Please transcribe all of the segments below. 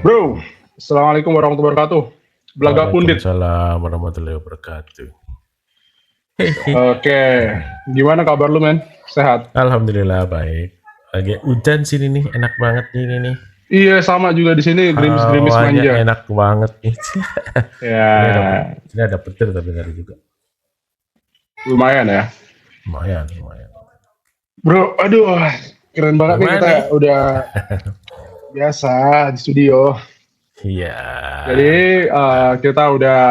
Bro, Assalamualaikum warahmatullahi wabarakatuh. Belaga pundit. Waalaikumsalam warahmatullahi wabarakatuh. Hehe. Oke, gimana kabar lu men? Sehat? Alhamdulillah baik. Lagi hujan sini nih, enak banget nih ini nih. Iya sama juga di sini gerimis-gerimis Hawanya manja. enak banget nih. Ini ada Ya, ini ada petir tapi tadi juga. lumayan ya. Lumayan, lumayan. Bro, aduh, keren banget nih kita Gimana? udah biasa di studio. Iya. Jadi kita udah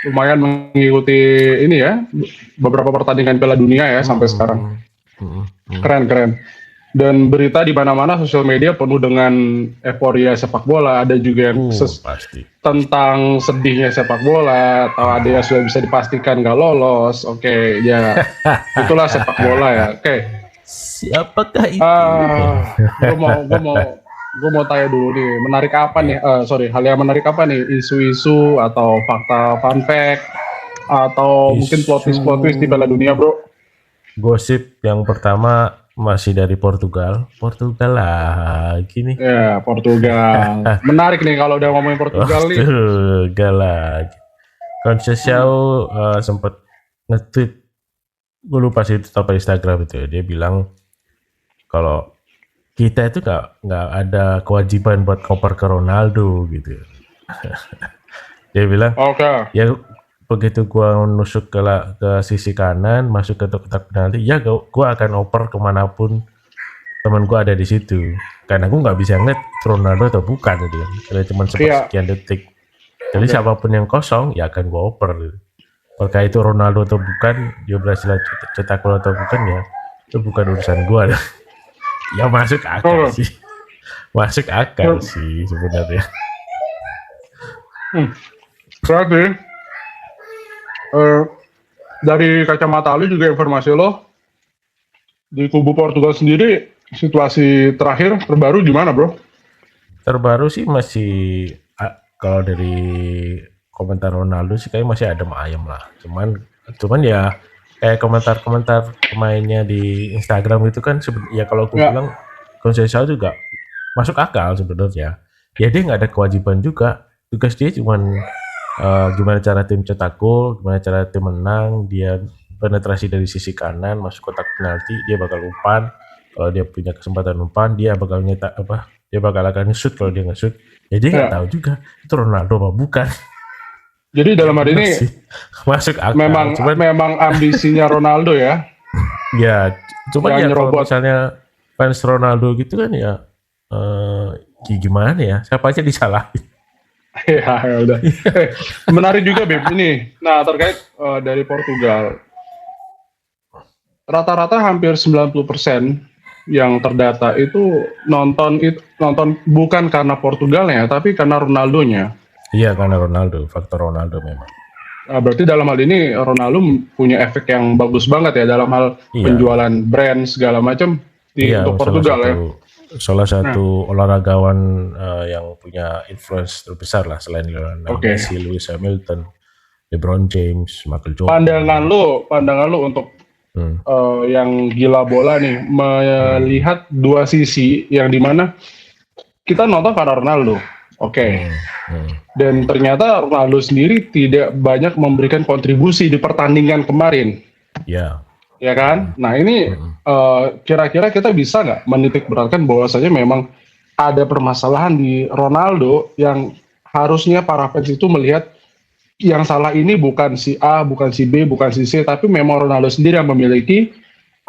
lumayan mengikuti ini ya, beberapa pertandingan Piala Dunia ya sampai sekarang. Hmm, hmm, hmm. Keren, keren. Dan berita di mana-mana sosial media penuh dengan euforia sepak bola. Ada juga yang Pasti. tentang sedihnya sepak bola, atau ada yang sudah bisa dipastikan nggak lolos. Oke, ya itulah sepak bola ya. Oke, Siapakah itu? gue mau tanya dulu nih, menarik apa nih? Hal yang menarik apa nih? Isu-isu atau fakta, fun fact, atau mungkin plot twist di Piala Dunia, bro? Gosip yang pertama masih dari Portugal. Portugal lagi nih. Ya, Portugal. Menarik nih kalau udah ngomongin Portugal nih. Portugal lagi. Conceição sempat nge-tweet, gue lupa sih itu apa Instagram itu ya. Dia bilang kalau kita itu nggak ada kewajiban buat ngoper ke Ronaldo gitu. Dia bilang Oke. ya begitu gua nusuk ke sisi kanan masuk ke kotak penalti ya gua akan oper kemanapun teman gua ada di situ karena gua nggak bisa ngeliat Ronaldo atau bukan gitu ya. Karena cuma sekian detik. Jadi siapapun yang kosong ya akan gua oper gitu. Apakah itu Ronaldo atau bukan, dia berhasil cetak gol atau bukan ya itu bukan urusan gua. Ya masuk akal sih. Masuk akal sih sebenarnya. Berarti dari kacamata lu juga informasi lo di kubu Portugal sendiri situasi terakhir terbaru gimana, bro? Terbaru sih masih kalau dari komentar Ronaldo sih kayak masih adem ayem lah. Cuman ya kayak komentar-komentar pemainnya di Instagram itu kan ya kalau aku bilang Conceição juga masuk akal sebenarnya. Ya dia nggak ada kewajiban juga. Tugas dia cuman gimana cara tim cetak gol, gimana cara tim menang, dia penetrasi dari sisi kanan masuk kotak penalti, dia bakal umpan. Kalau dia punya kesempatan umpan, dia bakal nyetak dia bakal akan nge-shoot kalau dia nge-shoot. Ya dia nggak tahu juga itu Ronaldo apa bukan. Jadi dalam hal ini masuk akal. Memang ambisinya Ronaldo ya. Ya, cuman ya kalau misalnya fans Ronaldo gitu kan ya gimana ya? Siapa aja disalahin. Ya udah. Menarik juga Beb ini. Nah, terkait dari Portugal. Rata-rata hampir 90% yang terdata itu nonton bukan karena Portugalnya, tapi karena Ronaldonya. Iya, karena Ronaldo, faktor Ronaldo memang. Nah, berarti dalam hal ini Ronaldo punya efek yang bagus banget ya dalam hal penjualan brand segala macam untuk Portugal ya. Salah satu olahragawan yang punya influence terbesar lah selain Lionel Messi, Lewis Hamilton, LeBron James, Michael Jordan. Pandangan lu untuk yang gila bola nih melihat dua sisi yang dimana kita nonton karena Ronaldo, dan ternyata Ronaldo sendiri tidak banyak memberikan kontribusi di pertandingan kemarin. Ya kan? Nah ini kira-kira kita bisa nggak menitik beratkan bahwasanya memang ada permasalahan di Ronaldo yang harusnya para fans itu melihat yang salah ini bukan si A, bukan si B, bukan si C, tapi memang Ronaldo sendiri yang memiliki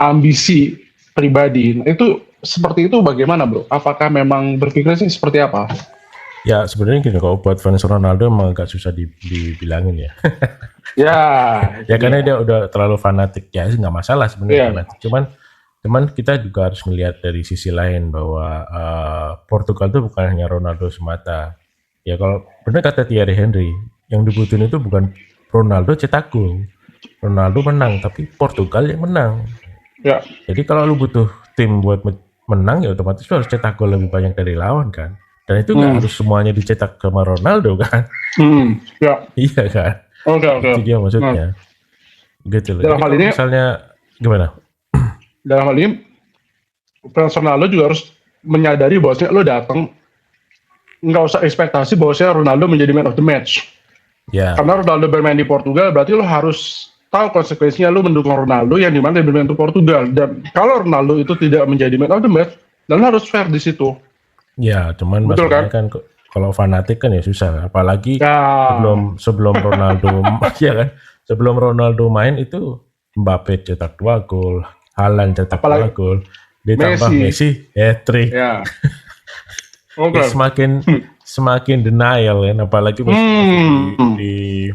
ambisi pribadi. Nah, itu seperti itu bagaimana, bro? Apakah memang berpikirnya sih seperti apa? Ya sebenarnya gini, kalau buat fans Ronaldo emang agak susah dibilangin ya. Ya karena dia udah terlalu fanatik, ya nggak masalah sebenarnya fanatik. Cuman kita juga harus melihat dari sisi lain bahwa Portugal itu bukan hanya Ronaldo semata. Ya kalau benar kata Thierry Henry, yang dibutuhin itu bukan Ronaldo cetak gol, Ronaldo menang, tapi Portugal yang menang. Jadi kalau lu butuh tim buat menang, ya otomatis lu harus cetak gol lebih banyak dari lawan kan. Dan itu nggak harus semuanya dicetak sama Ronaldo kan. Iya kan. Itu dia maksudnya. Gitu loh. Dalam hal ini misalnya gimana? Dalam hal ini fans Ronaldo juga harus menyadari bahwasanya lo datang nggak usah ekspektasi bahwasanya Ronaldo menjadi man of the match. Ya. Karena Ronaldo bermain di Portugal, berarti lo harus tahu konsekuensinya lo mendukung Ronaldo yang dimana dia bermain untuk Portugal. Dan kalau Ronaldo itu tidak menjadi man of the match, dan harus fair di situ. Ya, cuman masalahnya kan kalau fanatik kan ya susah, apalagi sebelum Ronaldo ya kan, sebelum Ronaldo main itu Mbappe cetak 2 gol, Haaland cetak 2 gol, ditambah Messi hat-trick. Ya. Semakin denial kan, apalagi di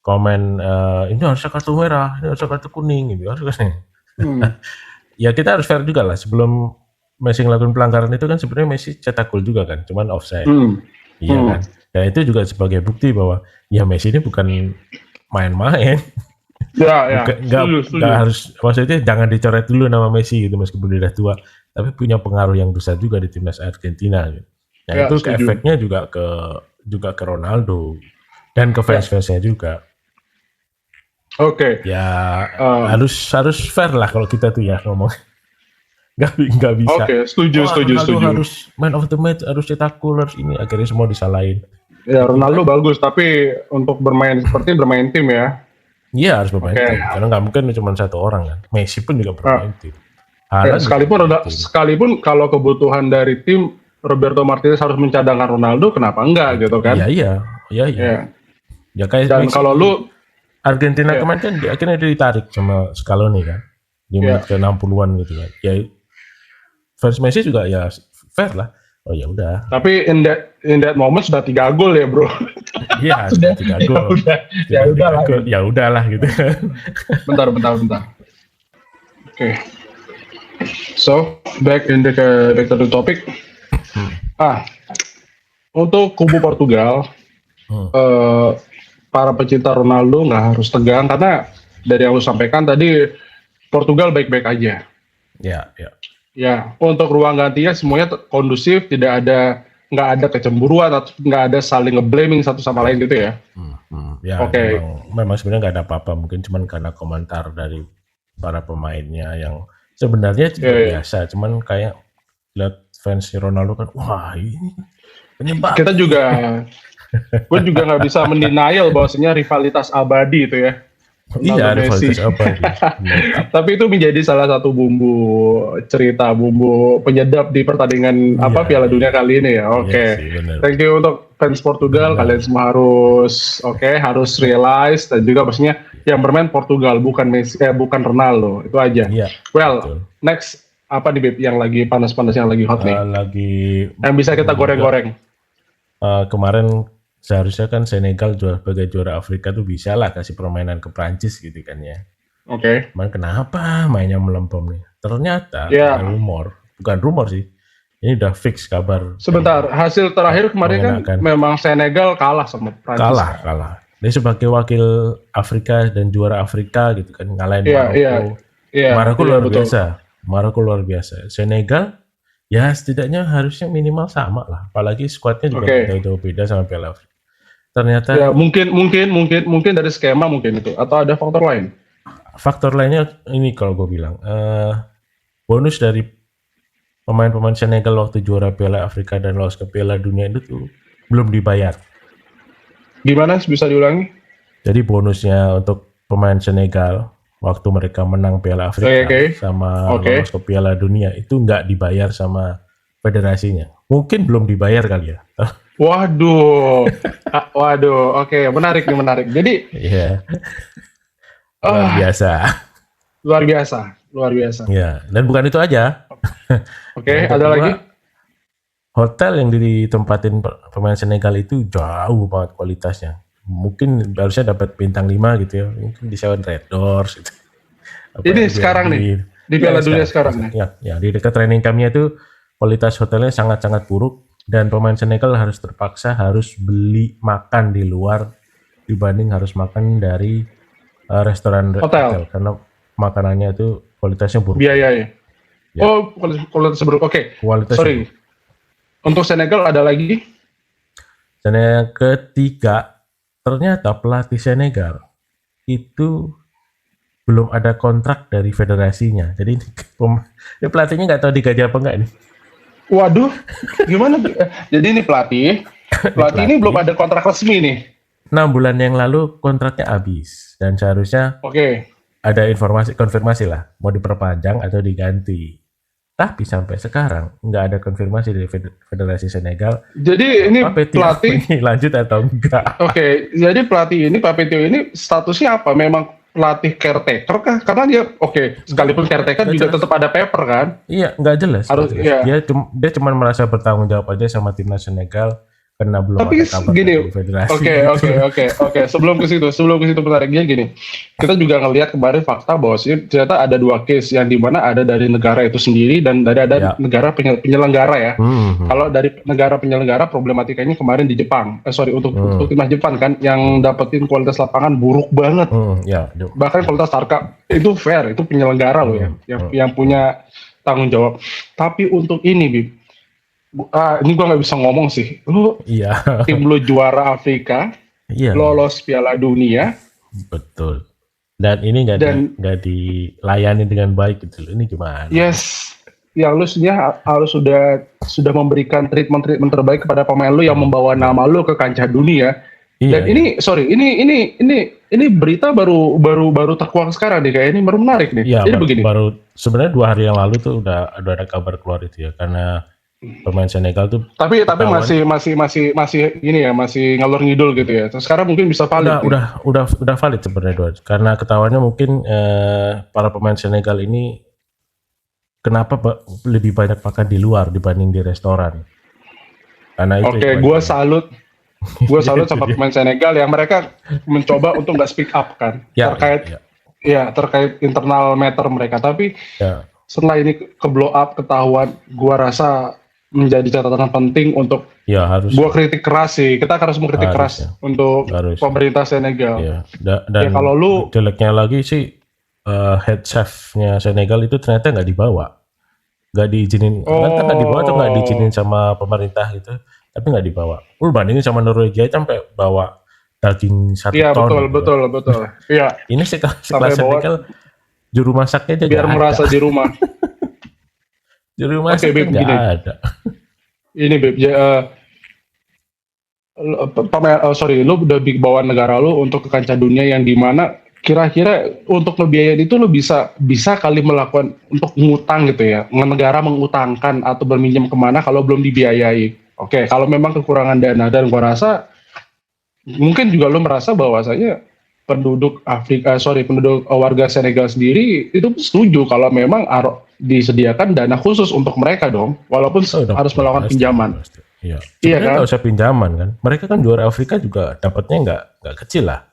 komen ini harusnya kartu merah, ini harusnya kartu kuning gitu, harusnya. Ya kita harus fair juga lah, sebelum Messi ngelakuin pelanggaran itu kan sebenarnya Messi cetak gol juga kan, cuman offside. Iya kan. Dan itu juga sebagai bukti bahwa ya Messi ini bukan main-main. Ya. Nggak harus, maksudnya jangan dicoret dulu nama Messi gitu meskipun dia udah tua, tapi punya pengaruh yang besar juga di timnas Argentina gitu. Nah ya, itu efeknya juga ke Ronaldo dan ke fans-fansnya juga. Oke. Ya harus fair lah kalau kita tuh ya ngomong. Nggak bisa. Oke, setuju. Harus man of the match, harus cetak gol, harus ini, akhirnya semua disalahin. Ya Ronaldo bagus, tapi untuk bermain seperti bermain tim ya. Iya harus bermain tim, karena nggak mungkin cuma satu orang kan. Messi pun juga bermain tim. Sekalipun kalau kebutuhan dari tim Roberto Martinez harus mencadangkan Ronaldo, kenapa enggak gitu kan? Iya. Ya kayak dan kalau lu Argentina kemarin kan akhirnya dia ditarik sama Scaloni kan di menit ke 60-an gitu kan. Ya fans Messi juga ya fair lah. Oh ya udah. Tapi in that moment sudah 3 gol ya bro. Iya sudah 3 gol. Ya udahlah gitu. Bentar. Oke. So back to the topic. Untuk kubu Portugal, para pecinta Ronaldo nggak harus tegang karena dari yang lu sampaikan tadi Portugal baik-baik aja. Ya, untuk ruang gantinya semuanya kondusif, nggak ada kecemburuan atau nggak ada saling nge-blaming satu sama lain gitu ya. Ya, Oke. Memang sebenarnya nggak ada apa-apa, mungkin cuman karena komentar dari para pemainnya yang sebenarnya biasa, cuman kayak lihat fans Ronaldo kan, wah ini penyebab. Gue juga nggak bisa mendenial bahwasanya rivalitas abadi itu ya. Iya, rivalitas abadi. Tapi itu menjadi salah satu bumbu penyedap di pertandingan Piala Dunia kali ini ya. Oke. Thank you untuk fans Portugal. Kalian semua harus realize dan juga maksudnya yang bermain Portugal bukan Messi, bukan Ronaldo. Itu aja. Next apa nih Bib yang lagi panas-panas yang lagi hot nih? Yang bisa kita goreng-goreng. Kemarin seharusnya kan Senegal sebagai juara Afrika tuh bisa lah kasih permainan ke Prancis gitu kan ya. Oke. Cuman kenapa mainnya melempem nih? Ternyata bukan rumor sih. Ini udah fix kabar. Sebentar, hasil terakhir kemarin kan memang Senegal kalah sama Prancis. Kalah. Dia sebagai wakil Afrika dan juara Afrika gitu kan ngalahin Maroko. Maroko luar biasa. Senegal ya setidaknya harusnya minimal sama lah. Apalagi skuadnya juga jauh beda sama Piala Afrika. Ternyata ya mungkin dari skema mungkin itu atau ada faktor lain. Faktor lainnya ini kalau gue bilang bonus dari pemain-pemain Senegal waktu juara Piala Afrika dan lolos ke Piala Dunia itu tuh belum dibayar. Gimana bisa diulangi? Jadi bonusnya untuk pemain Senegal waktu mereka menang Piala Afrika sama lolos ke Piala Dunia itu nggak dibayar sama federasinya. Mungkin belum dibayar kali ya. Waduh, menarik. Jadi, luar biasa. Ya, dan bukan itu aja. Ada lagi. Hotel yang ditempatin pemain Senegal itu jauh banget kualitasnya. Mungkin harusnya dapat bintang 5 gitu ya. Mungkin disewain Red Doors gitu. Ini sekarang nih di Piala Dunia sekarang nih. Ya, di dekat training campnya itu kualitas hotelnya sangat-sangat buruk. Dan pemain Senegal harus beli makan di luar dibanding harus makan dari restoran hotel karena makanannya itu kualitasnya buruk. Biayanya. Ya. Oh, kualitas buruk. Oke. Sorry. Untuk Senegal ada lagi? Dan yang ketiga, ternyata pelatih Senegal itu belum ada kontrak dari federasinya. Jadi pelatihnya nggak tahu digaji apa enggak nih. Waduh, gimana? Jadi ini pelatih ini belum ada kontrak resmi nih. 6 bulan yang lalu kontraknya habis dan seharusnya ada informasi konfirmasi lah mau diperpanjang atau diganti. Tapi sampai sekarang nggak ada konfirmasi dari Federasi Senegal. Jadi ini pelatih ini lanjut atau enggak? Jadi pelatih ini Pak Petio ini statusnya apa? Memang pelatih caretaker kah? Karena dia sekalipun caretaker juga tetap ada paper kan? Iya, nggak jelas. Harus jelas. Dia cuma merasa bertanggung jawab aja sama timnas Senegal karena belum ada kabar gini, dari federasi. Oke. Sebelum ke situ menariknya gini. Kita juga ngelihat kemarin fakta bahwa ternyata ada 2 case yang dimana ada dari negara itu sendiri dan ada negara penyelenggara ya. Kalau dari negara penyelenggara problematikanya kemarin di Jepang. Untuk timnas Jepang kan yang dapetin kualitas lapangan buruk banget. Bahkan kualitas Tarkam itu fair, itu penyelenggara loh yang punya tanggung jawab. Tapi untuk ini Bib, ini gua nggak bisa ngomong sih. Tim lu juara Afrika, lolos Piala Dunia, betul. Dan ini nggak dilayani dengan baik gitu. Ini gimana? Yes, yang lu harus sudah memberikan treatment terbaik kepada pemain lu yang membawa nama lu ke kancah dunia. Dan ini berita baru terkuak sekarang nih, kayak ini baru menarik nih. Jadi begini. Baru sebenarnya 2 hari yang lalu tuh udah ada kabar keluar itu ya, karena pemain Senegal tuh tapi masih ini ya, masih ngalor ngidul gitu ya. Terus sekarang mungkin bisa valid. Udah valid sebenarnya, karena ketahuannya mungkin para pemain Senegal ini kenapa lebih banyak makan di luar dibanding di restoran. Karena itu gue salut sama pemain Senegal yang mereka mencoba untuk nggak speak up kan terkait internal matter mereka. Tapi setelah ini ke blow up ketahuan, gue rasa menjadi catatan penting untuk gua kritik keras sih. Kita harus mengkritik keras untuk pemerintah Senegal. Dan kalau lu jeleknya lagi sih head chefnya Senegal itu ternyata nggak dibawa, nggak diizinin, nggak dibawa atau nggak diizinin sama pemerintah gitu, tapi nggak dibawa. Lu bandingin sama Norwegia sampai bawa daging 1 ton. Iya betul. Iya. Ini sekelas Senegal juru masaknya biar merasa di rumah. Juru masak nggak ada. Ini Beb, lu udah bawa negara lu untuk ke kancah dunia yang dimana kira-kira untuk ngebiayain itu lu bisa kali melakukan untuk ngutang gitu ya, negara mengutangkan atau berminjam kemana kalau belum dibiayai. Kalau memang kekurangan dana, dan gua rasa mungkin juga lu merasa bahwasanya penduduk warga Senegal sendiri itu setuju kalau memang disediakan dana khusus untuk mereka dong, walaupun harus melakukan pinjaman. Iya kan? Nggak usah pinjaman kan, mereka kan juara Afrika juga dapatnya nggak kecil lah.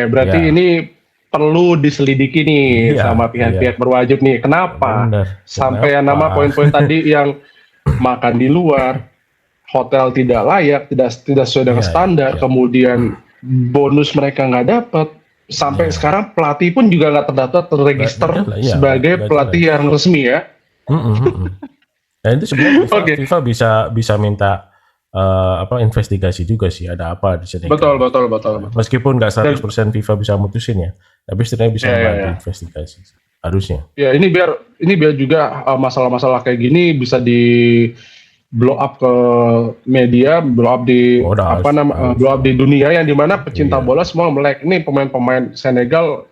Berarti ini perlu diselidiki nih sama pihak-pihak berwajib nih. Kenapa sampai yang nama poin-poin tadi yang makan di luar, hotel tidak layak, tidak sesuai dengan standar, kemudian bonus mereka nggak dapat. Sampai sekarang pelatih pun juga nggak terregister sebagai pelatih yang resmi ya. Nah itu sebenarnya FIFA bisa minta investigasi juga sih, ada apa di sini. Betul. Meskipun nggak 100% FIFA bisa mutusin ya, tapi setidaknya bisa membantu investigasi harusnya. Ya ini biar juga masalah-masalah kayak gini bisa di blow up ke media, blow up di blow up di dunia, yang dimana pecinta bola semua melek. Ini pemain-pemain Senegal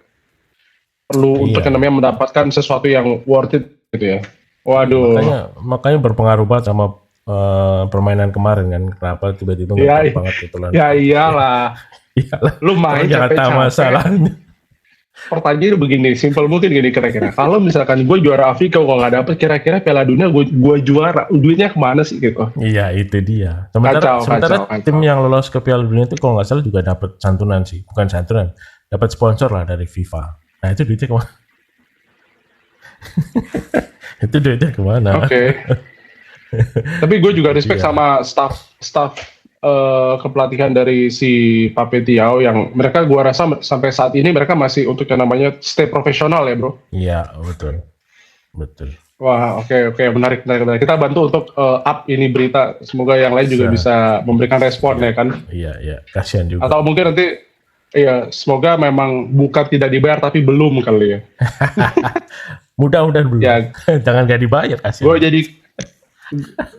perlu untuk yang namanya mendapatkan sesuatu yang worth it gitu ya. Waduh. Makanya berpengaruh banget sama permainan kemarin kan. Kenapa tiba-tiba nggak banget gitu lah. Ya iyalah. Lu main capek-capek. Masalahnya. Pertanyaan begini, simpel mungkin gini kira-kira. Kalau misalkan gue juara Afrika, gue nggak dapet, kira-kira Piala Dunia gue juara, duitnya kemana sih gitu? Iya itu dia. Sementara tim yang lolos ke Piala Dunia itu kalau nggak salah juga dapat santunan sih, bukan santunan, dapat sponsor lah dari FIFA. Nah itu duitnya kemana? Itu duitnya kemana? Tapi gue juga respect sama staff kepelatihan dari si Pak Petio, yang mereka gua rasa sampai saat ini mereka masih untuk yang namanya stay profesional ya bro. Iya betul. Wah oke, menarik. Kita bantu untuk up ini berita, semoga yang lain juga bisa memberikan respon ya kan. Iya kasihan juga. Atau mungkin nanti semoga memang bukan tidak dibayar tapi belum kali ya. Mudah-mudahan belum. Jangan gak dibayar kasihan.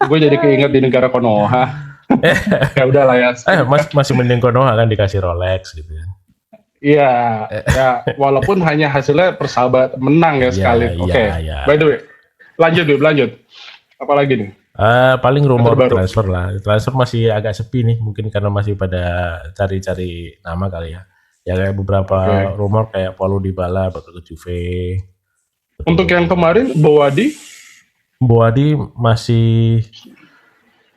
gue jadi keinget di negara Konoha. Ya udahlah ya. Masih mending Konoha kan dikasih Rolex gitu. Iya, ya walaupun hanya hasilnya persahabatan menang ya sekali. Oke. By the way, lanjut. Apalagi nih? Paling rumor transfer lah. Transfer masih agak sepi nih, mungkin karena masih pada cari-cari nama kali ya. Ya kayak beberapa rumor kayak Paulo Dybala bakal ke Juve. Untuk yang kemarin Boadi masih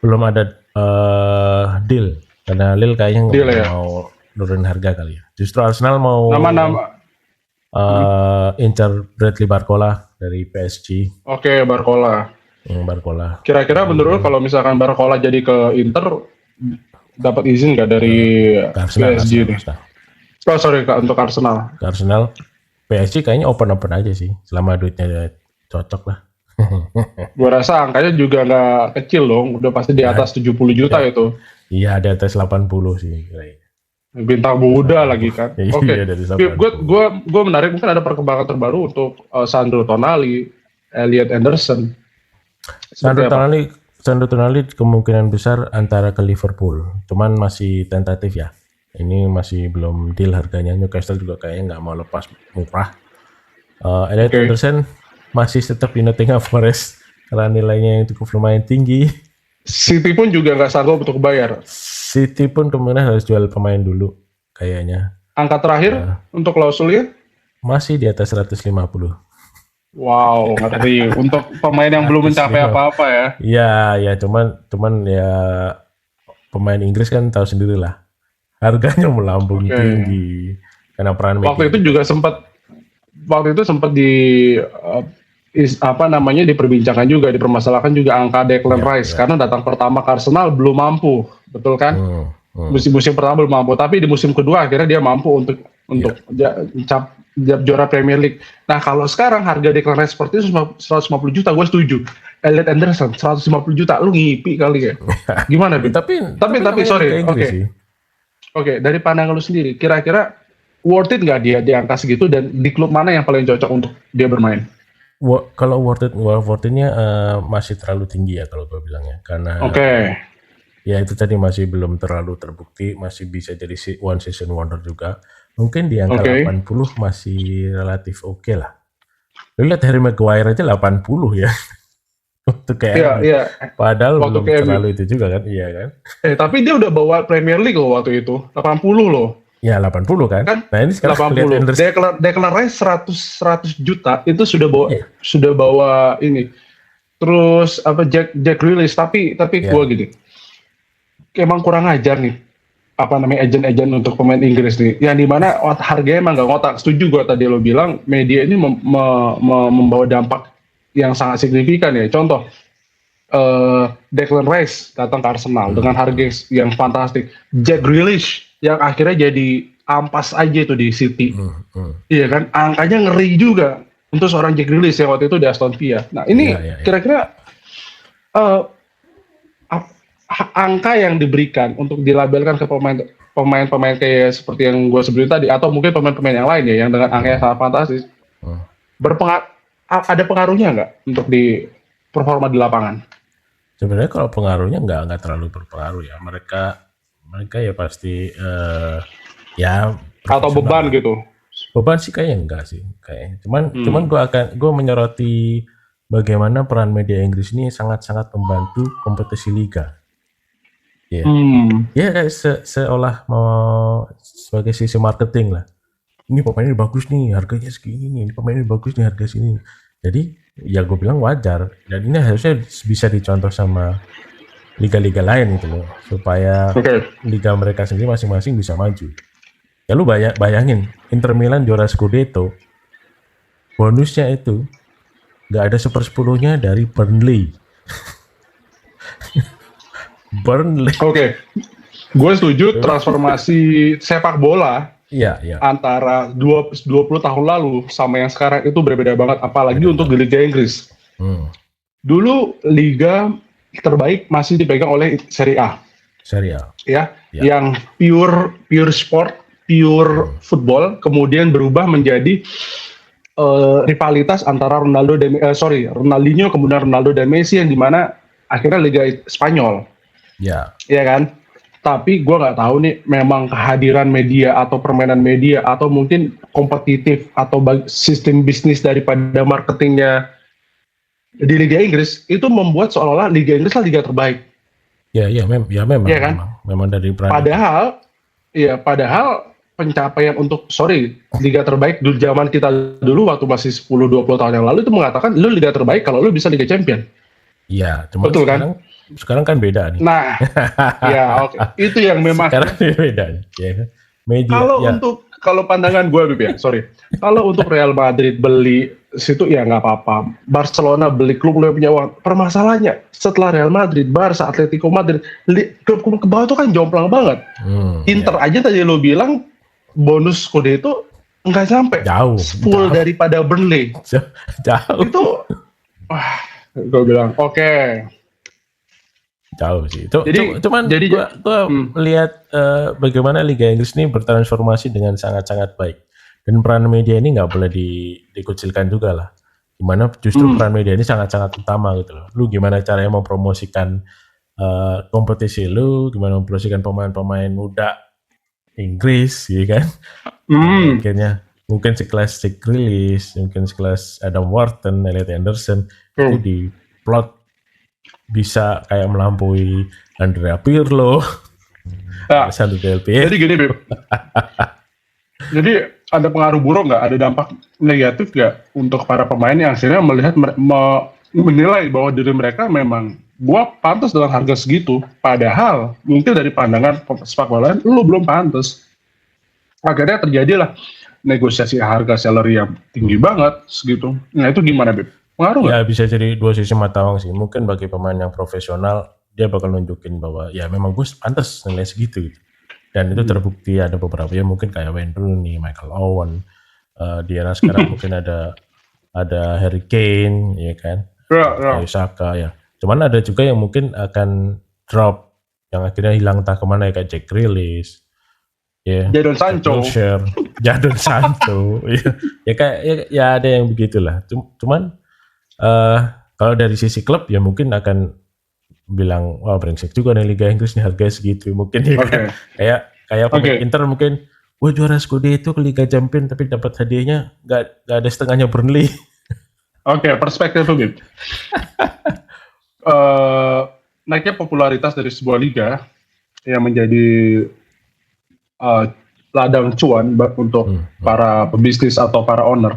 belum ada deal karena Lille kayaknya nggak mau nurunin harga kali ya. Justru Arsenal mau incar Bradley Barcola dari PSG. Oke, Barcola. Kira-kira menurut kalau misalkan Barcola jadi ke Inter dapat izin nggak dari PSG nih? Untuk Arsenal. PSG kayaknya open aja sih, selama duitnya cocok lah. Gue rasa angkanya juga nggak kecil dong, udah pasti di atas 70 juta itu. Iya, di atas 80 sih. Bintang muda lagi kan. Oke. Gue menarik, mungkin ada perkembangan terbaru untuk Sandro Tonali, Elliot Anderson. Sandro Tonali kemungkinan besar antara ke Liverpool, cuman masih tentatif ya. Ini masih belum deal harganya. Newcastle juga kayaknya nggak mau lepas murah. Elliot Anderson masih tetap di Nottingham Forest karena nilainya yang cukup lumayan tinggi. City pun juga nggak sanggup untuk bayar. City pun kemungkinan harus jual pemain dulu kayaknya. Angka terakhir untuk klausulnya? Masih di atas 150. Wow, ngeri. Untuk pemain yang belum mencapai apa-apa ya. Iya, cuman ya pemain Inggris kan tahu sendiri lah. Harganya melambung tinggi. Karena peran waktu itu juga sempat diperbincangkan juga, dipermasalahkan juga angka Declan Rice karena datang pertama ke Arsenal belum mampu, betul kan? Musim pertama belum mampu, tapi di musim kedua akhirnya dia mampu untuk juara Premier League. Nah kalau sekarang harga Declan Rice seperti itu 150 juta, gue setuju. Elliot Anderson 150 juta, lu ngipi kali ya? Gimana? Tapi sorry, oke. Dari pandangan lu sendiri, kira-kira worth it nggak dia di angka segitu, dan di klub mana yang paling cocok untuk dia bermain? Kalau worth it-nya masih terlalu tinggi ya kalau gue bilangnya, karena ya itu tadi masih belum terlalu terbukti, masih bisa jadi one season wonder juga. Mungkin di angka 80 masih relatif oke lah. Lu lihat Harry Maguire aja 80 ya. Untuk kayak padahal belum terlalu itu juga kan, iya kan? Tapi dia udah bawa Premier League loh waktu itu, 80 loh. Ya 80 kan? Nah ini sekarang 80. Declan Rice 100 juta itu sudah bawa ini. Terus Jack Grealish, tapi gue gini. Emang kurang ajar nih agen-agen untuk pemain Inggris nih. Yang dimana harganya emang nggak ngotak. Setuju gue tadi lo bilang media ini membawa dampak yang sangat signifikan ya. Contoh Declan Rice datang ke Arsenal dengan harga yang fantastik. Jack Grealish yang akhirnya jadi ampas aja tuh di City. Iya kan, angkanya ngeri juga untuk seorang Jack Grealish yang waktu itu di Aston Villa. Nah ini kira-kira angka yang diberikan untuk dilabelkan ke pemain-pemain kayak seperti yang gue sebutin tadi, atau mungkin pemain-pemain yang lain ya yang dengan angka yang sangat fantastis, ada pengaruhnya nggak untuk di performa di lapangan? Sebenarnya kalau pengaruhnya nggak terlalu berpengaruh ya. Mereka ya pasti atau beban gitu. Beban sih kayaknya enggak sih, kayak. Cuman gue menyoroti bagaimana peran media Inggris ini sangat-sangat membantu kompetisi liga. Ya kayak seolah mau sebagai sisi marketing lah. Ini pemainnya bagus nih, harganya segini nih. Ini pemainnya bagus nih, harga segini. Jadi ya gue bilang wajar, dan ini harusnya bisa dicontoh sama liga-liga lain gitu loh, supaya liga mereka sendiri masing-masing bisa maju. Ya lu bayangin Inter Milan juara Scudetto, bonusnya itu nggak ada 1/10-nya dari Burnley. Gue setuju transformasi sepak bola antara 20 tahun lalu sama yang sekarang itu berbeda banget, apalagi untuk di Liga Inggris. Dulu liga terbaik masih dipegang oleh Serie A. Yang pure sport, pure football, kemudian berubah menjadi rivalitas antara Ronaldinho kemudian Ronaldo dan Messi, yang dimana akhirnya Liga Spanyol. Ya. Iya kan? Tapi gue nggak tahu nih, memang kehadiran media atau permainan media atau mungkin kompetitif atau sistem bisnis daripada marketingnya di Liga Inggris itu membuat seolah-olah Liga Inggris lah liga terbaik. Memang. Iya kan? Memang dari Padahal pencapaian untuk liga terbaik di zaman kita dulu waktu masih 10-20 tahun yang lalu itu mengatakan lu liga terbaik kalau lu bisa Liga Champion. Iya, cuma betul sekarang kan beda nih. Nah, ya oke. Itu yang memang sekarang beda nih. Ya. Media. Kalau pandangan gue, Bib, ya, kalau untuk Real Madrid beli situ ya nggak apa-apa. Barcelona beli klub yang punya uang. Permasalahannya setelah Real Madrid, Barca, Atletico Madrid, klub ke bawah itu kan jomplang banget. Inter aja tadi lo bilang bonus kode itu nggak sampai. Jauh. Full daripada Burnley. Jauh. Itu, gue bilang oke. Jauh sih. Cuman gue melihat bagaimana Liga Inggris ini bertransformasi dengan sangat-sangat baik. Dan peran media ini nggak boleh dikucilkan juga lah. Gimana justru peran media ini sangat-sangat utama gitu loh. Lu gimana caranya mempromosikan kompetisi lu, gimana mempromosikan pemain-pemain muda Inggris, gitu kan? Akhirnya mungkin sekelas Jack Grealish, mungkin sekelas Adam Wharton, Elliot Anderson itu diplot bisa kayak melampaui Andrea Pirlo, Sandro Del Piero. Jadi gini, Beb. Jadi ada pengaruh buruk nggak? Ada dampak negatif nggak untuk para pemain yang akhirnya menilai bahwa diri mereka memang gua pantas dengan harga segitu, padahal mungkin dari pandangan sepak bola lu belum pantas. Akhirnya terjadilah negosiasi harga salary yang tinggi banget segitu. Nah itu gimana, Beb? Pengaruh nggak? Ya bisa jadi dua sisi mata uang sih. Mungkin bagi pemain yang profesional dia bakal nunjukin bahwa ya memang gue pantas nilai segitu gitu. Dan itu terbukti ada beberapa ya mungkin kayak Wayne Rooney, Michael Owen, di era sekarang mungkin ada Harry Kane, ya kan, Bukayo Saka ya. Cuman ada juga yang mungkin akan drop, yang akhirnya hilang entah kemana ya kayak Jack Grealish, ya, Jadon Sancho, ya kayak ya ada yang begitulah. Cuman kalau dari sisi klub ya mungkin akan bilang wah brengsek juga nih Liga Inggris nih harganya segitu mungkin ya kan? kayak pemain Inter mungkin gue juara Scudetto ke Liga Champions tapi dapat hadiahnya nggak ada setengahnya Burnley. Perspektif itu naiknya popularitas dari sebuah liga yang menjadi ladang cuan untuk para pebisnis atau para owner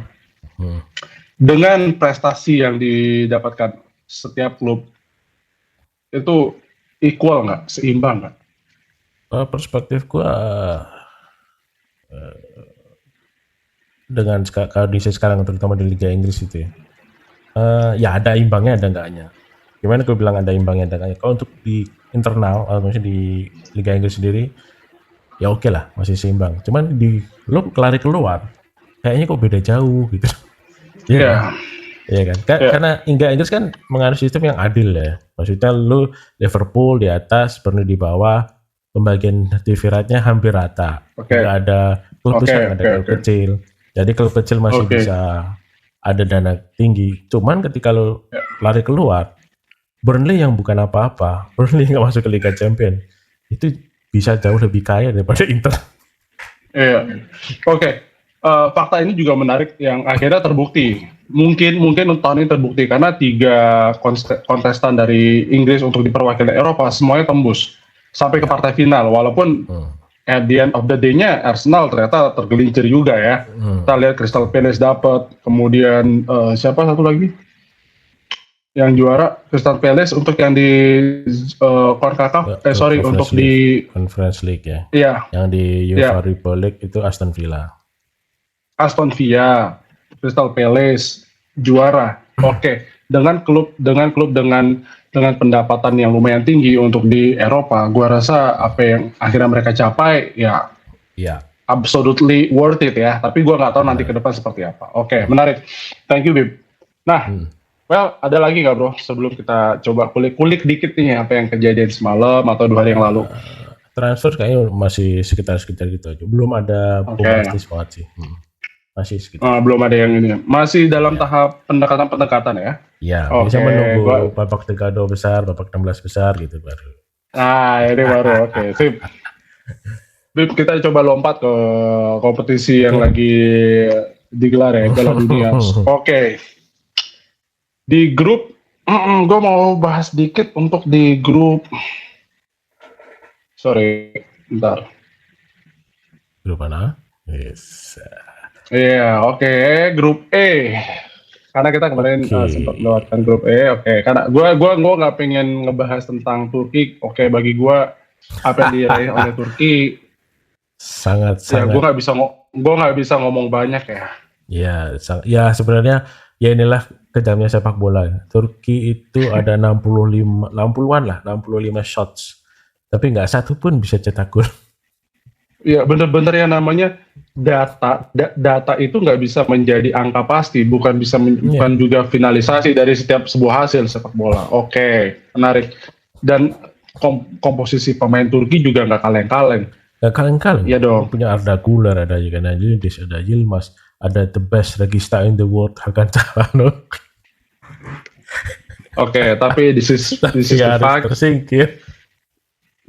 dengan prestasi yang didapatkan setiap klub itu equal nggak, seimbang nggak? Perspektif gua dengan kondisi sekarang terutama di Liga Inggris itu ya ada imbangnya ada enggaknya. Gimana gue bilang ada imbangnya ada enggaknya? Kalau untuk di internal maksudnya di Liga Inggris sendiri ya oke lah masih seimbang. Cuman di lu lari keluar kayaknya kok beda jauh gitu. Iya. Iya kan? Karena Liga Inggris kan menganut sistem yang adil ya. Maksudnya lu Liverpool di atas, Burnley di bawah, pembagian TV right-nya hampir rata. Nggak ada klub besar, ada klub kecil. Jadi klub kecil masih bisa ada dana tinggi. Cuman ketika lu lari keluar, Burnley yang bukan apa-apa, Burnley nggak masuk ke Liga Champions, itu bisa jauh lebih kaya daripada Inter. Iya. Fakta ini juga menarik yang akhirnya terbukti. Mungkin tahun ini terbukti karena 3 kontestan dari Inggris untuk diperwakikan Eropa semuanya tembus sampai ke partai final. Walaupun at the end of the day-nya Arsenal ternyata tergelincir juga ya. Kita lihat Crystal Palace dapat, kemudian siapa satu lagi yang juara Crystal Palace untuk yang di CONCACAF, untuk di Conference League ya. Iya. Yang di UEFA Europa League itu Aston Villa, Crystal Palace juara. Dengan klub dengan pendapatan yang lumayan tinggi untuk di Eropa, gua rasa apa yang akhirnya mereka capai ya absolutely worth it ya. Tapi gua nggak tahu nanti ke depan seperti apa. Menarik. Thank you, Bib. Nah, ada lagi nggak bro? Sebelum kita coba kulik dikit nih apa yang kejadian semalam atau 2 hari yang lalu. Transfer kayaknya masih sekitar gitu aja. Belum ada bombastis banget sih. Masih segitu. Belum ada yang ini. Masih dalam tahap pendekatan ya? Iya, bisa menunggu babak 32 besar, babak 16 besar gitu baru. Ini baru. Oke, sip. Bib, kita coba lompat ke kompetisi yang lagi digelar ya, Piala Dunia. Oke. Di grup, gue mau bahas dikit untuk di grup. Sorry, bentar. Grup mana? Yes. Iya, oke. Grup E. Karena kita kemarin sempat melewatkan grup E. Oke, karena gue nggak pengen ngebahas tentang Turki. Oke, bagi gue apa yang diraih oleh Turki sangat. Ya, gue nggak bisa ngomong banyak ya. Ya sebenarnya ya inilah kejamnya sepak bola. Turki itu ada 65 shots, tapi nggak satu pun bisa cetak gol. Iya, bener-bener yang namanya data itu nggak bisa menjadi angka pasti, bukan juga finalisasi dari setiap sebuah hasil sepak bola. Oke, menarik. Dan komposisi pemain Turki juga nggak kaleng-kaleng. Gak kaleng-kaleng. Iya dong. Punya Arda Güler, ada Yildiz, ada Yilmaz, ada the best regista in the world, Hakan Çalhanoğlu. Oke, tapi di sisi fact, tersingkir.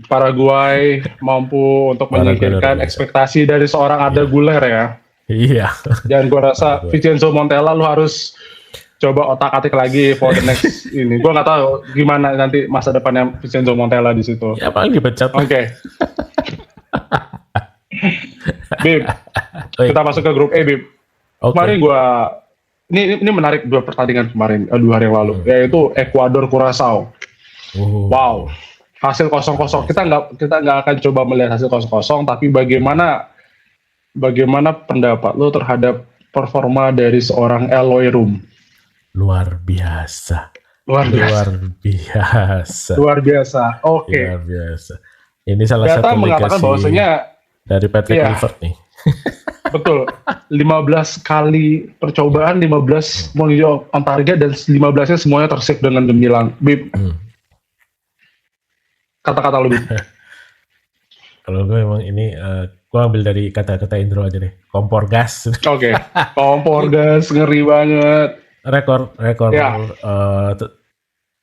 Paraguay mampu untuk menyingkirkan ekspektasi dari seorang Arda Güler ya. Iya. Dan gue rasa Vincenzo Montella lu harus coba otak-atik lagi for the next ini. Gue nggak tahu gimana nanti masa depannya Vincenzo Montella di situ. Ya paling dipecat. Oke. Bib, kita masuk ke grup E, Bib. Kemarin ini menarik dua pertandingan kemarin, 2 hari yang lalu, yaitu Ekuador Curaçao. Wow, hasil 0-0. Kita nggak akan coba melihat hasil 0-0, tapi bagaimana pendapat lo terhadap performa dari seorang Eloy Room? Luar biasa. Oke. Luar biasa. Ini salah Data satu mengatakan bahwasanya dari Patrick Kluivert nih. Betul. 15 kali percobaan, 15 menuju on target, dan 15-nya semuanya tersave dengan gemilang. Bib. Kata-kata lu, Bib. Kalau gue emang ini, gue ambil dari kata-kata intro aja deh. Kompor gas. Oke. Kompor gas, ngeri banget. Rekor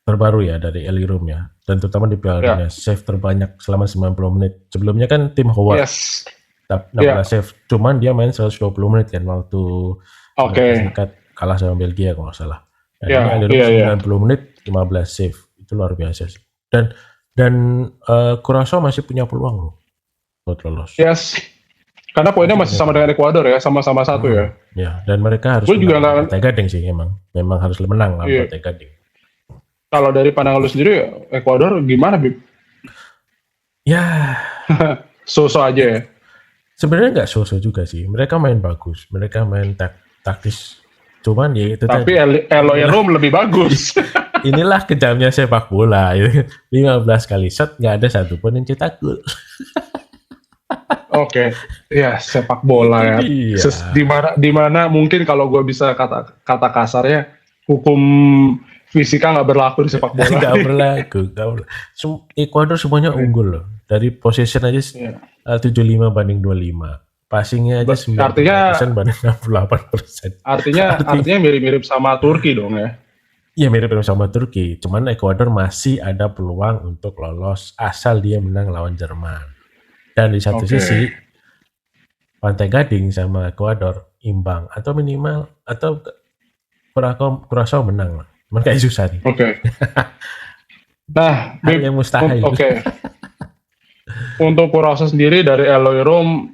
terbaru ya dari Eloy Room ya, dan terutama di Piala Dunia, save terbanyak selama 90 menit. Sebelumnya kan Tim Howard 16 save, cuman dia main 120 menit kan waktu singkat kalah sama Belgia kalau nggak salah. Dan Eloy Room 90 menit 15 save, itu luar biasa sih. Dan Curaçao masih punya peluang loh buat lolos. Karena poinnya masih sama dengan Ekuador ya, sama-sama 1 ya. Ya, dan mereka harus menang Partai Gading sih memang harus menang lah Partai Gading. Kalau dari pandangan lu sendiri, Ekuador gimana, Bib? Ya, so-so aja ya? Sebenarnya nggak so-so juga sih. Mereka main bagus, mereka main taktis. Cuman ya itu tapi Eloy Room lebih bagus. Inilah kejamnya sepak bola. 15 kali shot, nggak ada satupun yang cetak gol. Oke, ya sepak bola ya. Di mana mungkin kalau gue bisa kata kasarnya, hukum fisika nggak berlaku di sepak bola. Nggak berlaku. Ekuador semuanya unggul loh. Dari possession aja 75 banding 25. Passingnya aja 90% banding 68%. Artinya mirip-mirip sama Turki dong ya? Iya, mirip-mirip sama Turki. Cuman Ekuador masih ada peluang untuk lolos asal dia menang lawan Jerman. Dan di satu sisi Pantai Gading sama Ekuador imbang atau minimal atau Curaçao menang lah. Kayak susah nih. Nah, yang mustahil. Untuk Curaçao sendiri dari Eloy Room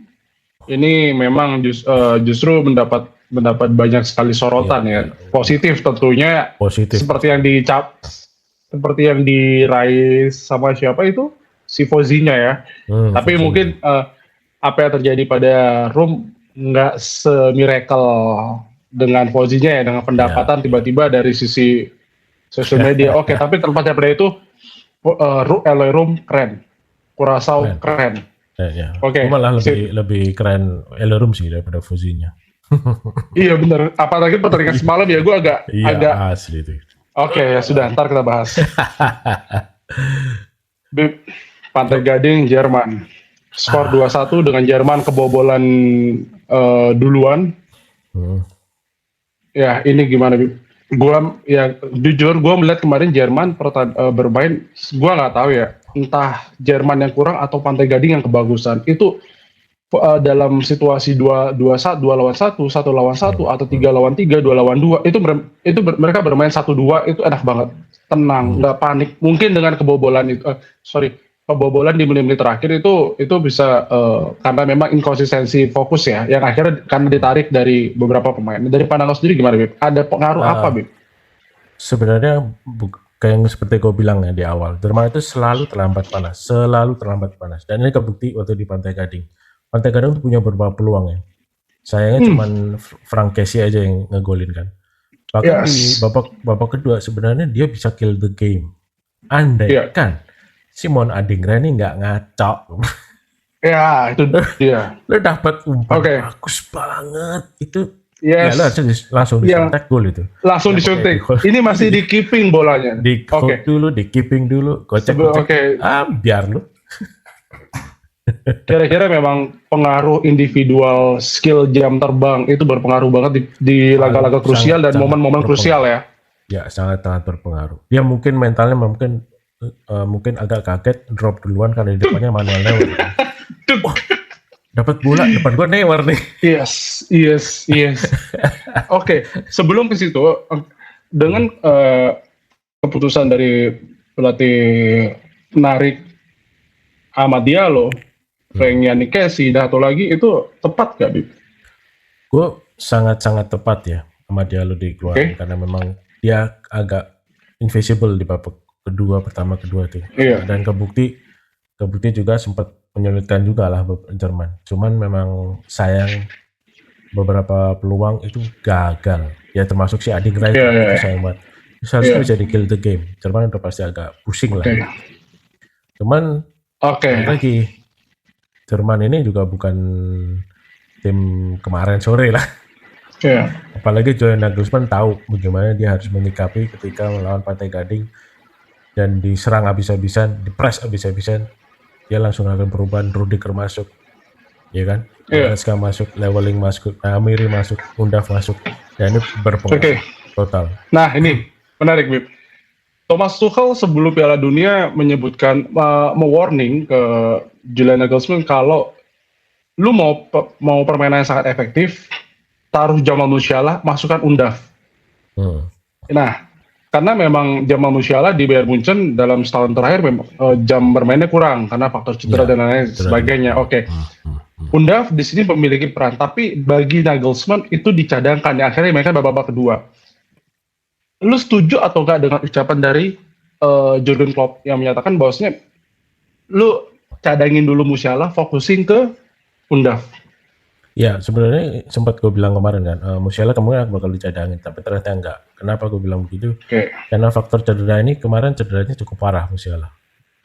ini memang justru mendapat banyak sekali sorotan ya. Positif tentunya. Seperti yang diraih sama siapa itu? Si Fozinya ya. Tapi mungkin apa yang terjadi pada Room nggak se-miracle dengan Fozinya ya, dengan pendapatan tiba-tiba dari sisi sosial media. Tapi terlepas dari itu, Eloy Room keren, Curaçao keren. Malah lebih keren Eloy Room sih daripada Fozinya. Iya benar. Apalagi pertandingan semalam ya, gue agak asli itu. Ya sudah, ntar kita bahas. Pantai Gading Jerman. Skor 2-1 dengan Jerman kebobolan duluan. Ya ini gimana, Bib? Jujur gue melihat kemarin Jerman bermain, gue nggak tahu ya, entah Jerman yang kurang atau Pantai Gading yang kebagusan. Itu dalam situasi dua lawan satu lawan satu atau 3 lawan 3, 2 lawan 2, mereka bermain 1-2 itu enak banget, tenang, nggak panik. Mungkin dengan kebobolan di menit-menit terakhir itu bisa karena memang inkonsistensi fokus ya, yang akhirnya karena ditarik dari beberapa pemain. Dari pandangan lo sendiri gimana, Bib? Ada pengaruh apa, Bib? Sebenarnya kayak yang seperti kau bilang ya di awal, Jerman itu selalu terlambat panas, dan ini kebukti waktu di Pantai Gading. Pantai Gading punya beberapa peluang ya. Sayangnya cuman Frank Kessie aja yang ngegolin kan. Bahkan di babak kedua sebenarnya dia bisa kill the game. Andai kan Simon Adingra ini nggak ngacok. Ya, itu dia. Lo dapat umpan bagus banget. Itu ya lo langsung disuntik gol itu. Langsung disuntik. Ini masih di keeping bolanya. Di keeping dulu. Gocek. Biar lo. Kira-kira memang pengaruh individual skill jam terbang itu berpengaruh banget di laga-laga krusial dan momen-momen krusial ya. Ya, sangat berpengaruh. Dia mungkin mentalnya mungkin agak kaget, drop duluan karena di depannya Manuel Neuer. Dapat bola depan gua Neuer nih. Yes. Oke, sebelum ke situ dengan keputusan dari pelatih menarik Amad Diallo, Frank Kessie, satu lagi itu tepat gak, Bib? Gue sangat tepat ya sama Diallo dikeluarkan karena memang dia agak invisible di babak pertama kedua tuh. Dan kebukti juga sempat menyulitkan juga lah Jerman. Cuman memang sayang beberapa peluang itu gagal. Ya termasuk si Adingra itu sayang banget. Seharusnya bisa di kill the game. Jerman udah pasti agak pusing lah. Cuman lagi Jerman ini juga bukan tim kemarin sore lah. Apalagi Julian Nagelsmann tahu bagaimana dia harus menyikapi ketika melawan Pantai Gading dan diserang habis-habisan, dipres habis-habisan. Dia langsung akan perubahan, Rudiger masuk, ya kan? Goretzka masuk, Leveling masuk, Amiri masuk, Undav masuk, dan ini berpengaruh total. Nah ini menarik, Bib. Thomas Tuchel sebelum Piala Dunia menyebutkan mewarning ke Julian Nagelsmann kalau lu mau permainan yang sangat efektif, taruh Jamal Musiala, masukkan Undav. Nah, karena memang Jamal Musiala di Bayern Munchen dalam setahun terakhir jam bermainnya kurang karena faktor cedera dan lain sebagainya. Undav di sini memiliki peran, tapi bagi Nagelsmann itu dicadangkan. Ya, akhirnya mereka babak kedua. Lu setuju atau enggak dengan ucapan dari Jurgen Klopp yang menyatakan bahwasanya lu cadangin dulu Musiala, fokusin ke Undav? Ya, sebenarnya sempat gue bilang kemarin kan, Musiala kemungkinan bakal dicadangin, tapi ternyata enggak. Kenapa gue bilang begitu? Karena faktor cedera ini, kemarin cederanya cukup parah Musiala.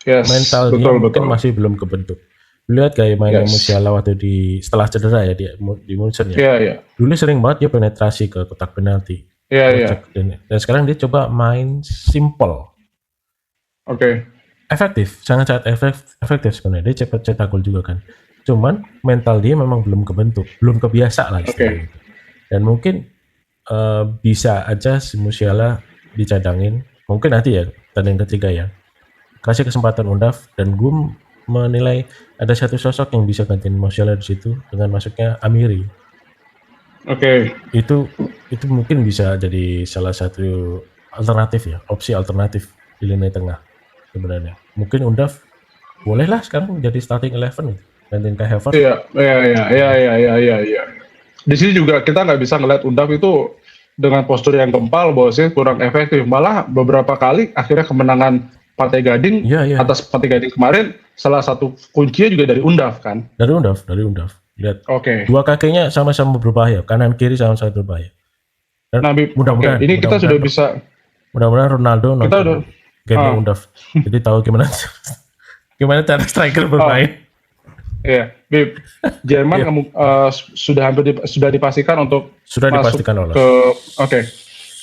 Mental dia mungkin masih belum kebentuk. Lihat kayak mainnya Musiala waktu setelah cedera ya di Munchen ya. Dulu sering banget dia penetrasi ke kotak penalti. Dan sekarang dia coba main simple. Efektif, sangat efektif sebenarnya. Dia cepat cetak gol juga kan. Cuman mental dia memang belum kebentuk, belum kebiasa lah istilahnya. Dan mungkin bisa aja si Musiala dicadangin. Mungkin nanti ya tanding ketiga ya. Kasih kesempatan Undav, dan gue menilai ada satu sosok yang bisa gantiin Musiala di situ dengan masuknya Amiri. Itu mungkin bisa jadi salah satu alternatif ya, opsi alternatif di lini tengah sebenarnya. Mungkin Undav bolehlah sekarang jadi starting 11 gantiin Kai Havertz. Iya. Di sini juga kita nggak bisa ngeliat Undav itu dengan postur yang gempal, bahwasanya kurang efektif. Malah beberapa kali akhirnya kemenangan Pantai Gading atas Pantai Gading kemarin, salah satu kuncinya juga dari Undav kan? Dari Undav. Lihat, dua kakinya sama-sama berbahaya, kanan kiri sama-sama berbahaya. Nah, mudah-mudahan ini kita sudah bisa. Mudah-mudahan Ronaldo nonton game Undav, jadi tahu gimana cara striker bermain. Iya, Bib. Jerman sudah dipastikan untuk lolos.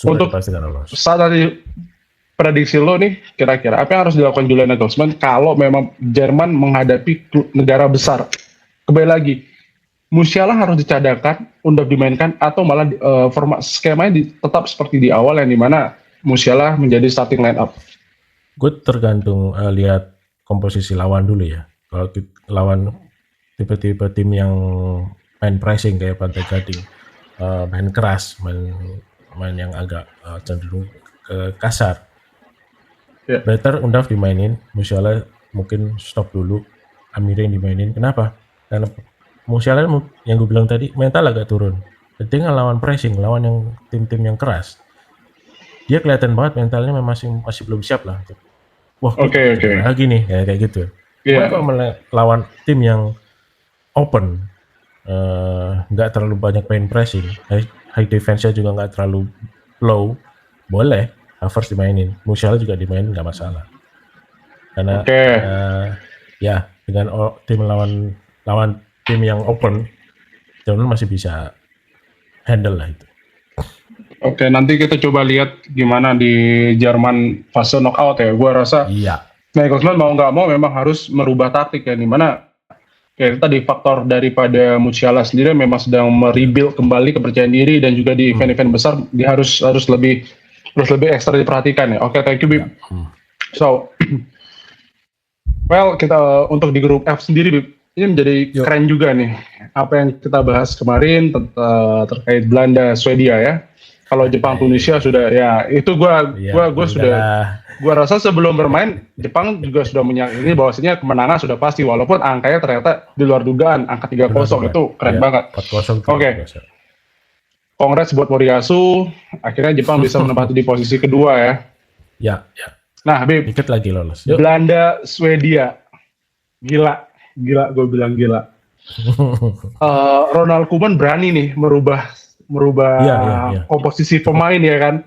Untuk saat tadi prediksi lo nih, kira-kira apa yang harus dilakukan Julian Nagelsmann kalau memang Jerman menghadapi negara besar? Kembali lagi, Musiala harus dicadangkan, Undaf dimainkan, atau malah format skemanya tetap seperti di awal yang dimana Musiala menjadi starting line up? Gue tergantung lihat komposisi lawan dulu ya. Kalau lawan tipe-tipe tim yang main pressing kayak Pantai Gading, main keras, main yang agak cenderung kasar. Better Undaf dimainin, Musiala mungkin stop dulu, Amiri yang dimainin. Kenapa? Karena Musiala yang gue bilang tadi mental agak turun. Ketika lawan pressing, lawan yang tim-tim yang keras, dia kelihatan banget mentalnya masih belum siap lah. Wah, Oke. Lagi nih kayak gitu. Kalau melawan tim yang open, nggak terlalu banyak main pressing, high defense-nya juga nggak terlalu low, boleh Havertz dimainin, Musiala juga dimainin nggak masalah. Karena ya dengan tim lawan tim yang open, Jordan masih bisa handle lah itu. Oke, nanti kita coba lihat gimana di Jerman fase knockout ya. Gua rasa Nagelsmann mau nggak mau memang harus merubah taktik ya, dimana kayak tadi faktor daripada Musiala sendiri memang sedang merebuild kembali kepercayaan diri, dan juga di event-event besar dia harus lebih ekstra diperhatikan ya. Oke, thank you Bib. So, well, kita untuk di grup F sendiri Bib, ini menjadi keren juga nih apa yang kita bahas kemarin terkait Belanda Swedia ya. Kalau Jepang Tunisia sudah ya, itu gua rasa sebelum bermain Jepang juga sudah menyangka bahwasanya kemenangan sudah pasti, walaupun angkanya ternyata di luar dugaan, angka 3-0 itu keren banget. 4-0. Oke. Congrats buat Moriyasu, akhirnya Jepang bisa menempati di posisi kedua ya. Ya. Nah, Bib, dikit lagi lolos. Belanda Swedia. Gila, gue bilang gila. Ronald Koeman berani nih merubah komposisi pemain ya kan.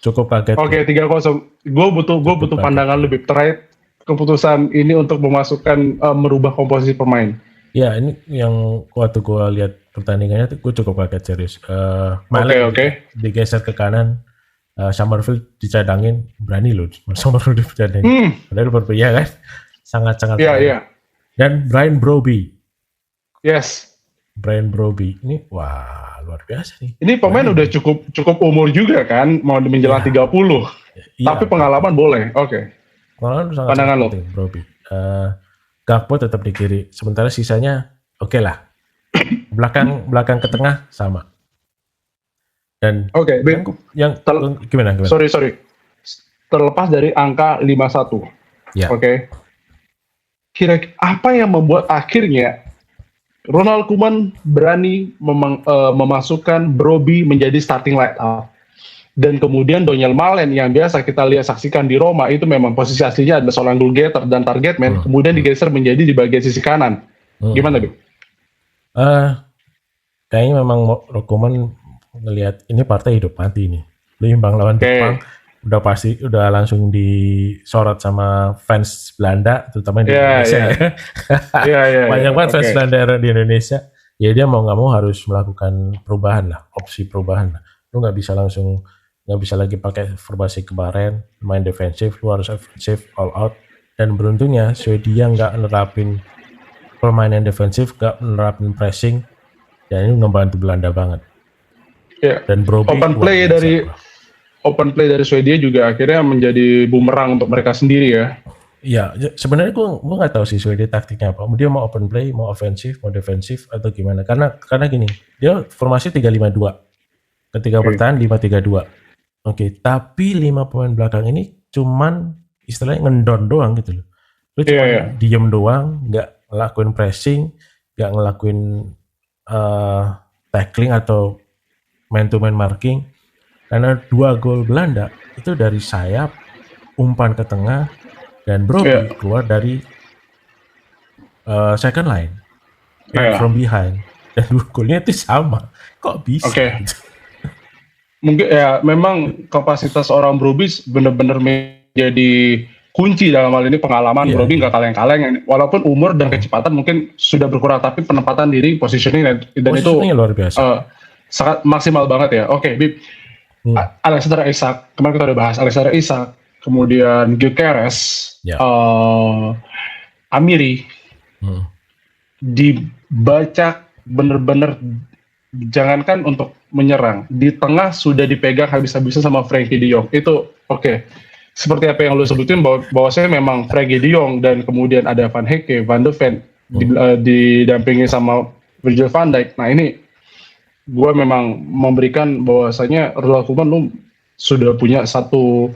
Cukup kaget. Oke, 3-0. Gue butuh pandangan lebih terkait keputusan ini untuk memasukkan merubah komposisi pemain. Ya, ini yang waktu gue lihat pertandingannya tuh gue cukup kaget serius. Digeser ke kanan, Summerfield dicadangin, berani loh Summerfield dicadangin. Padahal berbeda kan, sangat-sangat. Iya. Dan Brian Brobbey. Yes. Brian Brobbey ini wah luar biasa nih. Ini pemain udah cukup umur juga kan, mau menjelang 30. Tapi pengalaman boleh. Oke. Pengalaman sangat penting Brobbey. Gakpo tetap di kiri, sementara sisanya oke lah. Belakang ke tengah sama. Dan gimana? Sorry. Terlepas dari angka 5-1. Ya. Oke. Kira-kira apa yang membuat akhirnya Ronald Koeman berani memasukkan Brobbey menjadi starting line up, dan kemudian Daniel Malen yang biasa kita saksikan di Roma itu memang posisi aslinya adalah seorang goal getter dan target man, kemudian digeser menjadi di bagian sisi kanan. Gimana, Bib? Kayaknya memang Koeman ngelihat ini partai hidup mati nih. Lu imbang lawan Jepang, udah langsung disorot sama fans Belanda, terutama di Indonesia. Banyak banget fans Belanda di Indonesia. Ya dia mau nggak mau harus melakukan perubahan lah, opsi perubahan lah. Lu nggak bisa lagi pakai formasi kemarin, main defensif, lu harus offensif, all out. Dan beruntungnya Swedia nggak nerapin permainan defensif, nggak nerapin pressing, dan ini ngebantu Belanda banget. Dan Brobbey open play dari Swedia juga akhirnya menjadi bumerang untuk mereka sendiri ya. Iya, sebenarnya gue nggak tahu sih Swedia taktiknya apa. Dia mau open play, mau ofensif, mau defensif atau gimana? Karena gini, dia formasi 3-5-2. Ketika bertahan 5-3-2. Oke, tapi 5 pemain belakang ini cuman istilahnya ngendon doang gitu loh. Lu cuma diem doang, nggak ngelakuin pressing, nggak ngelakuin tackling atau man to man marking. Karena 2 gol Belanda itu dari sayap, umpan ke tengah, dan Brobbey keluar dari second line, from behind. Dan 2 golnya itu sama. Kok bisa? Gitu? Mungkin ya memang kapasitas orang Brobbey benar-benar menjadi kunci dalam hal ini. Pengalaman Brobbey nggak kaleng-kaleng. Walaupun umur dan kecepatan mungkin sudah berkurang, tapi penempatan diri, positioning dan itu luar biasa. Sangat maksimal banget ya. Oke, Bib. Alexander Isak, kemarin kita udah bahas Alexander Isak, kemudian Gyökeres, Amiri, dibaca bener-bener jangankan untuk menyerang, di tengah sudah dipegang habis-habisan sama Frenkie de Jong. Itu oke. Seperti apa yang lu sebutin bahwasanya memang Frenkie de Jong dan kemudian ada Van Hecke, Van de Ven didampingi sama Virgil van Dijk. Nah ini gue memang memberikan bahwasanya Ronald Koeman lu sudah punya satu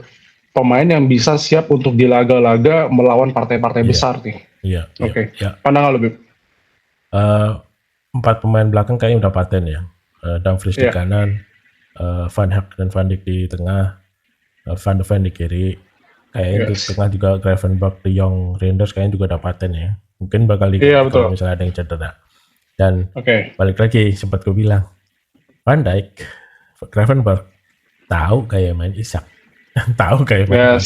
pemain yang bisa siap untuk di laga-laga melawan partai-partai besar nih. Iya. Oke. Pandangan lu, Bib? 4 pemain belakang kayaknya udah paten ya. Dumfries di kanan, Van Hecke dan Van Dijk di tengah, Van de Ven di kiri. Kayaknya di tengah juga Gravenberch, De Jong, Reinders kayaknya juga udah paten ya. Mungkin bakal diganti kalau misalnya ada yang cedera. Dan balik lagi sempat gue bilang, Van Dijk, Gravenberch tahu kayak main Isak. Tahu kayak main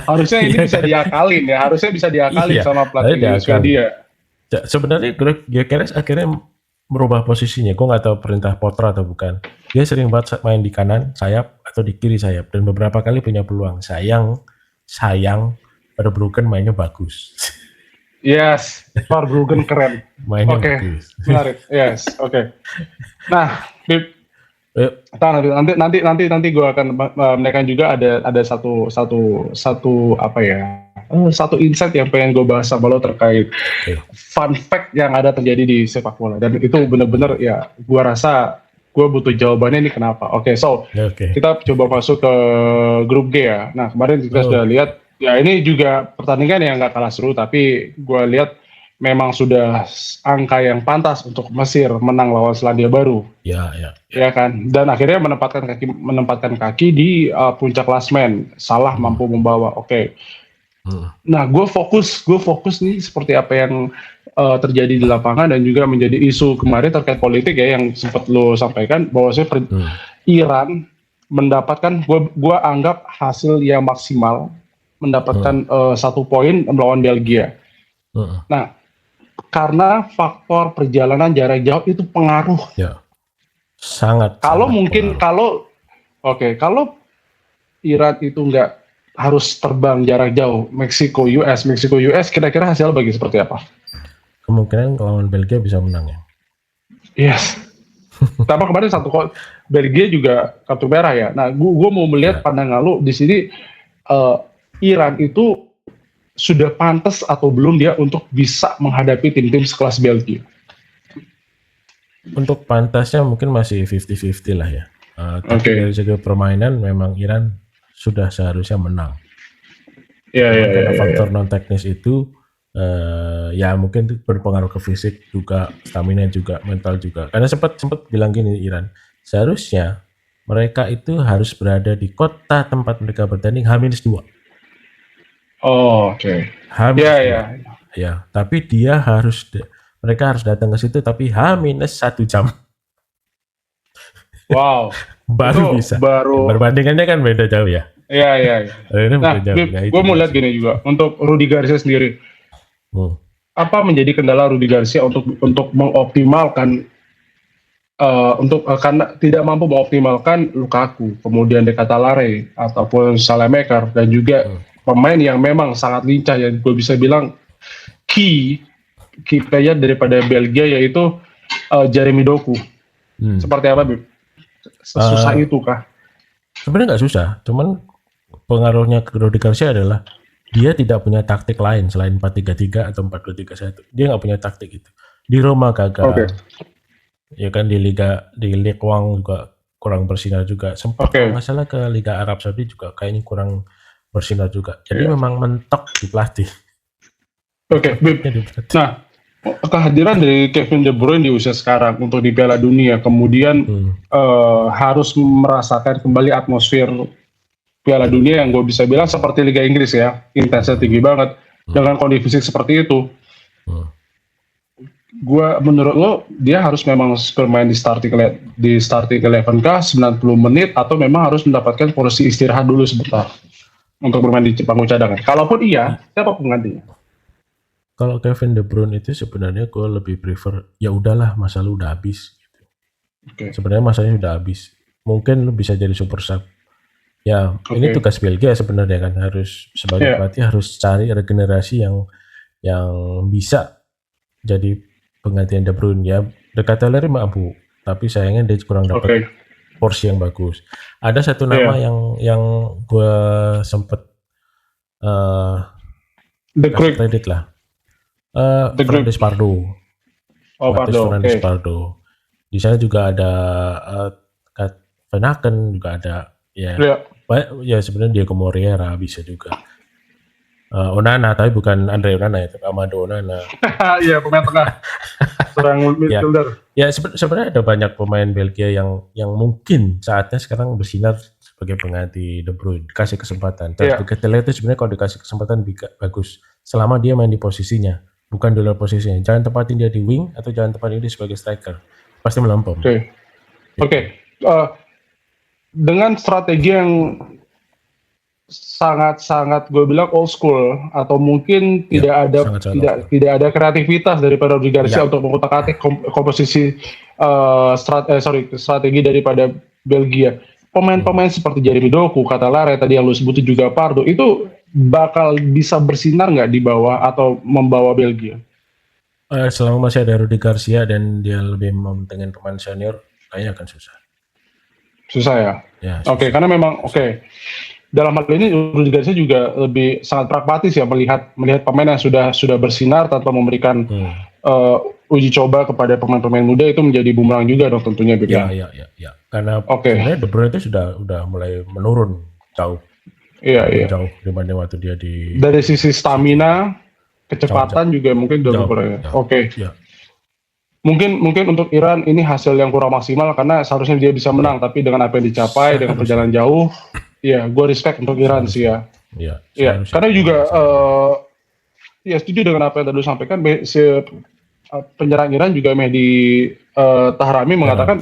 Harusnya ini bisa diakalin ya. Harusnya bisa diakalin sama pelatih Swedia. Sebenarnya Gyökeres akhirnya merubah posisinya. Gue nggak tahu perintah Potter atau bukan. Dia sering banget main di kanan sayap atau di kiri sayap dan beberapa kali punya peluang. Sayang Verbruggen mainnya bagus. Yes, Verbruggen keren. Mainnya bagus. Menarik. Yes, oke. Nah, Bib, nanti gue akan menaikkan juga ada satu apa ya? Satu insight yang pengen gue bahas sama lo terkait fun fact yang ada terjadi di sepak bola, dan itu bener-bener ya gue rasa gue butuh jawabannya ini kenapa. Kita coba masuk ke grup G ya. Nah kemarin kita sudah lihat ya, ini juga pertandingan yang gak kalah seru, tapi gue lihat memang sudah angka yang pantas untuk Mesir menang lawan Selandia Baru. Ya kan, dan akhirnya menempatkan kaki di puncak klasmen. Salah mampu membawa. Nah, gue fokus nih seperti apa yang terjadi di lapangan dan juga menjadi isu kemarin terkait politik ya yang sempat lo sampaikan bahwasanya Iran mendapatkan, gue anggap hasil yang maksimal, mendapatkan 1 poin melawan Belgia. Nah, karena faktor perjalanan jarak jauh itu pengaruh. Sangat. Kalau mungkin pengaruh. Kalau Iran itu nggak harus terbang jarak jauh, Meksiko US, kira-kira hasil bagi seperti apa? Kemungkinan lawan Belgia bisa menang ya. Yes. Tapi kemarin Belgia juga kartu merah ya. Nah, gue mau melihat pandangan lu di sini, Iran itu sudah pantas atau belum dia untuk bisa menghadapi tim-tim sekelas Belgia? Untuk pantasnya mungkin masih 50-50 lah ya. Tapi dari segi permainan memang Iran sudah seharusnya menang. Karena faktor non teknis itu ya mungkin berpengaruh ke fisik juga, stamina juga, mental juga. Karena sempat bilang gini Iran, seharusnya mereka itu harus berada di kota tempat mereka bertanding H-2. Ya, tapi mereka harus datang ke situ tapi H-1 jam. Wow. Baru bisa. Perbandingannya kan beda jauh ya. Iya. Nah, gue mau lihat gini juga untuk Rudi Garcia sendiri. Apa menjadi kendala Rudi Garcia untuk mengoptimalkan karena tidak mampu mengoptimalkan Lukaku, kemudian Decathlare ataupun Salemaker, dan juga pemain yang memang sangat lincah yang gue bisa bilang key player daripada Belgia, yaitu Jeremy Doku. Seperti apa, Bib? Susah itu kah? Sebenarnya nggak susah, cuman pengaruhnya ke Rudi Garcia adalah dia tidak punya taktik lain selain 4-3-3 atau 4-2-3-1. Dia nggak punya taktik itu. Di Roma gagal. Ya kan, di Ligue 1 juga kurang bersinar juga. Sempat masalah ke Liga Arab Saudi juga kayaknya kurang bersinar juga. Jadi memang mentok di pelatih. Nah, kehadiran dari Kevin De Bruyne di usia sekarang untuk di Piala Dunia, kemudian harus merasakan kembali atmosfer Piala Dunia yang gue bisa bilang seperti Liga Inggris ya, intensnya tinggi banget dengan kondisi fisik seperti itu. Menurut lo dia harus memang bermain di starting 11 kah 90 menit atau memang harus mendapatkan porsi istirahat dulu sebentar untuk bermain di panggung cadangan? Kalaupun iya, siapa penggantinya? Kalau Kevin De Bruyne itu sebenarnya gue lebih prefer ya udahlah, masa lu udah habis gitu. Sebenarnya masanya udah habis. Mungkin lu bisa jadi super sub. Ya, ini tugas Belgia sebenarnya kan, harus sebagai pelatih harus cari regenerasi yang bisa jadi penggantian De Bruyne ya. De Ketelaere mampu, tapi sayangnya dia kurang dapat porsi yang bagus. Ada satu nama yang gue sempet kredit lah. Fernandes Pardo. Fernandes Pardo. Di sana juga ada Van Aken, juga ada ya sebenarnya Diego Moreira bisa juga. Onana, tapi bukan Andre Onana itu, Amado Onana. Iya, pemain tengah. Serang midfielder. Ya sebenarnya ada banyak pemain Belgia yang mungkin saatnya sekarang bersinar sebagai pengganti De Bruyne, dikasih kesempatan. Tapi Ketelaere itu sebenarnya kalau dikasih kesempatan bagus, selama dia main di posisinya, bukan di luar posisinya. Jangan tempatin dia di wing atau jangan tempatin dia sebagai striker, pasti melempem. Oke. Dengan strategi yang sangat gue bilang old school, atau mungkin tidak ada kreativitas daripada Rudi Garcia untuk mengutak-atik komposisi strategi daripada Belgia. Pemain-pemain seperti Jeremy Doku, Ketelaere tadi yang lu sebutin juga Pardo, itu bakal bisa bersinar nggak di bawah atau membawa Belgia? Selama masih ada Rudi Garcia dan dia lebih mementingkan pemain senior, kayaknya akan susah. Susah ya? Oke, karena memang dalam hal ini Rudi Garcia juga lebih sangat pragmatis ya, melihat pemain yang sudah bersinar tanpa memberikan uji coba kepada pemain-pemain muda, itu menjadi bumerang juga dong tentunya. Iya. Karena sebenarnya De Bruyne itu sudah mulai menurun jauh. Iya. Jauh dibanding waktu dia dari sisi stamina, kecepatan juga mungkin udah berkurang. Oke. Mungkin untuk Iran ini hasil yang kurang maksimal karena seharusnya dia bisa menang, tapi dengan apa yang dicapai dengan perjalanan jauh, gue respect untuk Iran sih ya. Iya. Karena juga setuju dengan apa yang tadi disampaikan. Penyerang Iran juga Mehdi Tahrami mengatakan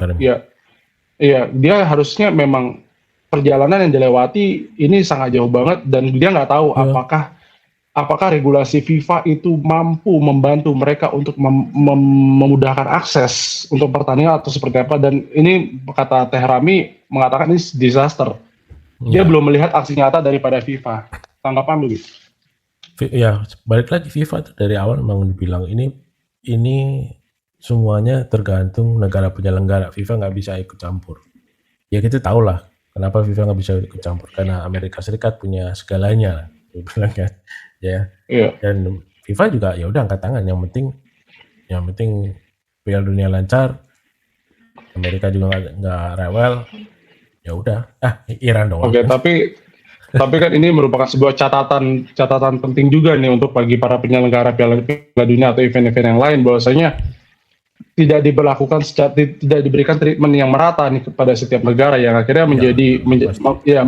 dia harusnya memang perjalanan yang dilewati ini sangat jauh banget, dan dia nggak tahu apakah regulasi FIFA itu mampu membantu mereka untuk memudahkan akses untuk pertandingan atau seperti apa. Dan ini kata Tahrami mengatakan ini disaster. Dia belum melihat aksi nyata daripada FIFA. Tanggapan lu gitu? Ya, balik lagi FIFA itu dari awal memang dibilang ini semuanya tergantung negara penyelenggara. FIFA nggak bisa ikut campur. Ya kita tahu lah kenapa FIFA nggak bisa ikut campur, karena Amerika Serikat punya segalanya, dibilang kan. Dan FIFA juga ya udah angkat tangan. Yang penting Piala Dunia lancar. Amerika juga nggak rewel. Ya udah, Iran doang. Oke, tapi kan ini merupakan sebuah catatan penting juga nih untuk bagi para penyelenggara Piala Dunia atau event-event yang lain, bahwasanya tidak diberikan treatment yang merata nih kepada setiap negara, yang akhirnya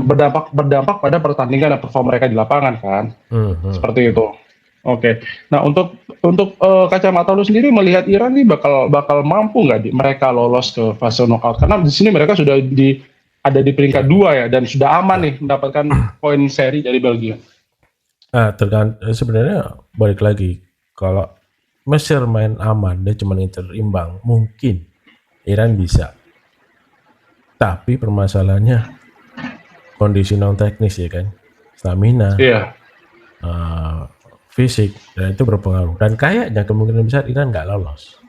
berdampak pada pertandingan dan performa mereka di lapangan kan. Seperti itu. Oke. Nah, untuk kacamata lu sendiri melihat Iran nih bakal mampu nggak mereka lolos ke fase knockout, karena di sini mereka sudah ada di peringkat 2 ya, dan sudah aman nih mendapatkan poin seri dari Belgia. Sebenarnya balik lagi, kalau Mesir main aman, dia cuma imbang, mungkin Iran bisa. Tapi permasalahannya kondisi non teknis ya kan, stamina, fisik, dan itu berpengaruh. Dan kayaknya kemungkinan besar Iran nggak lolos.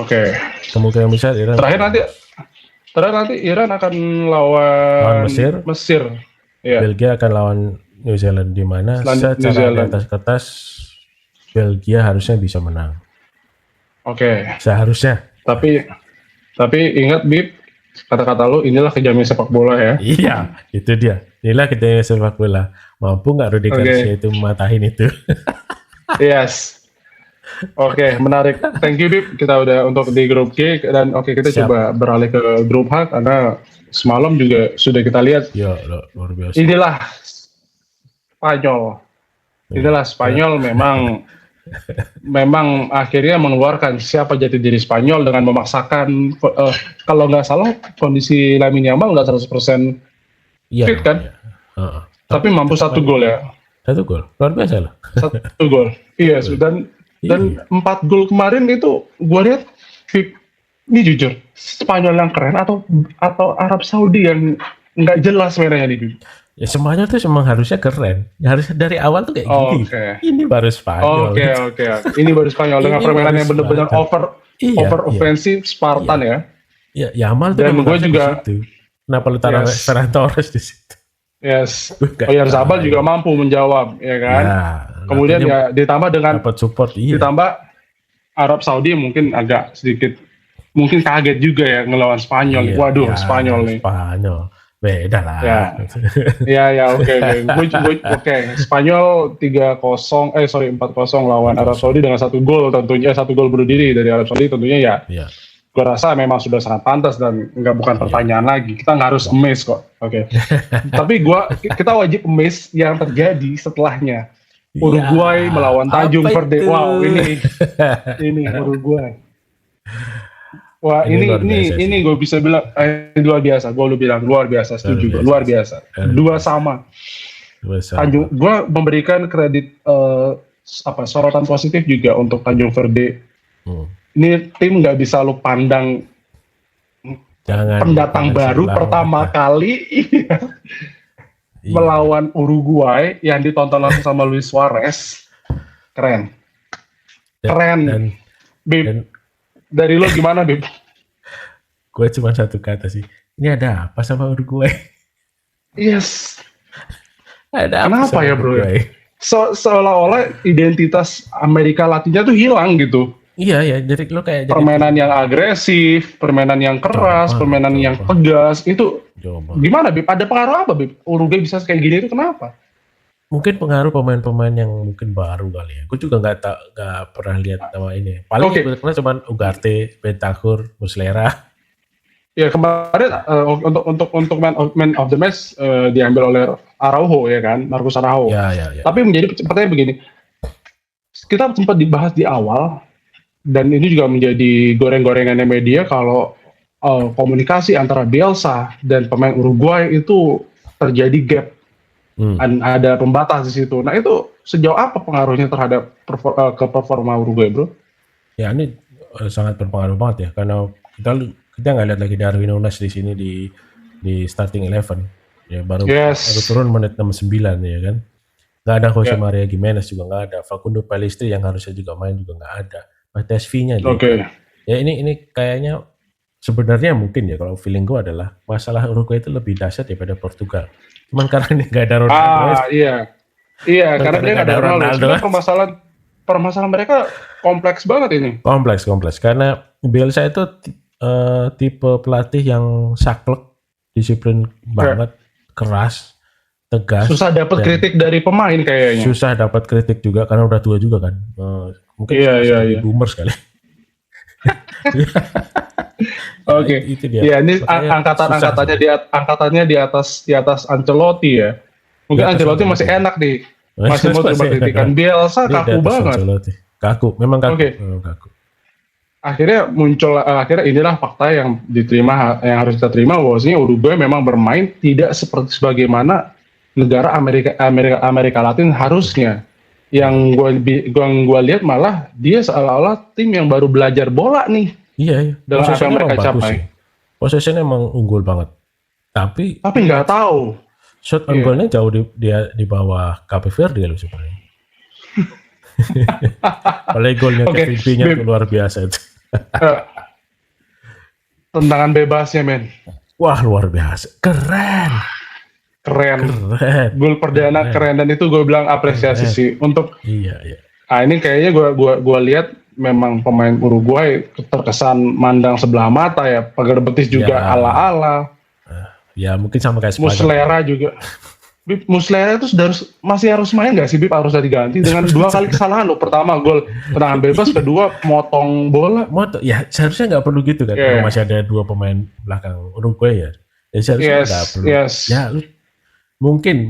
Oke. Kemungkinan besar Iran. Terakhir nanti Iran akan lawan Mesir. Belgia akan lawan New Zealand, di mana secara di atas kertas Belgia harusnya bisa menang. Oke. Seharusnya. Tapi ingat Bib, kata-kata lu, inilah kejaminan sepak bola ya. Iya, itu dia. Inilah kejaminan sepak bola. Mampu nggak Rudi Garcia itu mematahin itu? Yes. Oke, menarik. Thank you Bib. Kita udah untuk di grup G, dan kita coba beralih ke grup H, karena semalam juga sudah kita lihat. Ya, luar biasa. Inilah Spanyol. memang akhirnya mengeluarkan siapa jati diri Spanyol dengan memaksakan kalau nggak salah kondisi Lamine Yamal nggak 100% fit kan? Tapi mampu 1 gol ya. 1 gol, luar biasa lah. 1 gol. Iya, dan 4 gol kemarin itu gue lihat, ini jujur, Spanyol yang keren atau Arab Saudi yang nggak jelas mainnya nih? Ya Spanyol tuh emang harusnya keren. Ya, harusnya dari awal tuh kayak gini. Ini baru Spanyol. Oke. Ini baru Spanyol dengan permainan yang benar-benar over offensive Spartan ya. Iya, Yamal tuh dan gue juga di situ. Kenapa lu taruh Ferran Torres di situ? Yes. Oyarzabal juga mampu menjawab, ya kan? Ya, kemudian ya ditambah dengan dapat support, ditambah Arab Saudi mungkin agak sedikit mungkin kaget juga ya ngelawan Spanyol. Waduh, Spanyol nih. Spanyol. Beda lah. Ya, oke. Spanyol 4-0 lawan Arab Saudi dengan 1 gol tentunya, 1 gol bunuh diri dari Arab Saudi tentunya ya. Gue rasa memang sudah sangat pantas dan bukan pertanyaan lagi. Kita nggak harus amazed kok. Oke. Tapi kita wajib amazed yang terjadi setelahnya. Uruguay melawan Tanjung Verde. Wow, ini Uruguay. Wah, ini gue bisa bilang luar biasa. Gue bilang luar biasa, setuju. Luar biasa. 2-2. Tanjung, gue memberikan kredit sorotan positif juga untuk Tanjung Verde. Ini tim nggak bisa lu pandang pendatang baru pertama kali melawan Uruguay yang ditonton langsung sama Luis Suarez. Keren. Bib, dari lo gimana, Bib? Gue cuma satu kata sih. Ini ada apa sama Uruguay? Yes. Ada apa ya, bro? Seolah-olah identitas Amerika Latinnya tuh hilang gitu. Iya, jadi lo kayak permainan yang agresif, permainan yang keras, permainan yang tegas itu gimana, Bib? Ada pengaruh apa, Bib? Uruguay bisa kayak gini itu kenapa? Mungkin pengaruh pemain-pemain yang mungkin baru kali ya. Gue juga nggak pernah lihat nama ini. Paling sebetulnya cuma Ugarte, Bentancur, Muslera. Ya kemarin untuk man of the match diambil oleh Araujo ya kan, Marcos Araujo. Ya. Tapi menjadi pertanyaan begini, kita sempat dibahas di awal. Dan ini juga menjadi goreng-gorengannya media kalau komunikasi antara Bielsa dan pemain Uruguay itu terjadi gap, ada pembatas di situ. Nah itu sejauh apa pengaruhnya terhadap ke performa Uruguay, bro? Ya ini sangat berpengaruh banget ya, karena kita nggak lihat lagi Darwin Núñez di sini di starting 11, ya baru turun menit 69 ya kan. Nggak ada Jose Maria Gimenez juga nggak ada, Facundo Pellistri yang harusnya juga main juga nggak ada. TSV-nya ya ini kayaknya sebenarnya mungkin ya kalau feeling gue adalah masalah Uruguay itu lebih dahsyat daripada Portugal. Cuman karena ini nggak ada Ronaldo. Iya karena dia nggak ada Ronaldo. Permasalahan mereka kompleks banget ini. Kompleks karena Bielsa itu tipe pelatih yang saklek, disiplin banget, keras, tegas. Susah dapat kritik dari pemain kayaknya. Susah dapat kritik juga karena udah tua juga kan. Mungkin boomer sekali. Oke. Itu dia. Ya ini angkatannya di atas Ancelotti ya. Mungkin Ancelotti masih enak nih. Masih mau terima kritikan. Bielsa kaku banget. Kaku, memang kaku. Akhirnya inilah fakta yang harus kita terima bahwasanya Uruguay memang bermain tidak seperti sebagaimana negara Amerika Latin harusnya. Yang gue lihat malah dia seolah-olah tim yang baru belajar bola nih. Iya. Dalam apa yang mereka capai. Posisinya emang unggul banget. Tapi nggak tahu. Shot on goalnya jauh di bawah Cape Verde loh sebenarnya. Apalagi golnya Kevin Piña itu luar biasa itu. Tendangan bebasnya, men. Wah, luar biasa. Keren. Gol perdana keren, dan itu gue bilang apresiasi sih untuk. Iya. Ini kayaknya gue lihat memang pemain Uruguay terkesan mandang sebelah mata ya, pagar betis juga ala-ala. Ya mungkin sama kayak Muslera juga. Bib, Muslera itu masih harus main nggak sih, Bib? Harusnya diganti dengan 2 kali kesalahan loh. Pertama gol tendangan bebas, kedua motong bola. Ya seharusnya nggak perlu gitu kan. Kalau masih ada 2 pemain belakang Uruguay ya. Ya seharusnya nggak perlu. Ya mungkin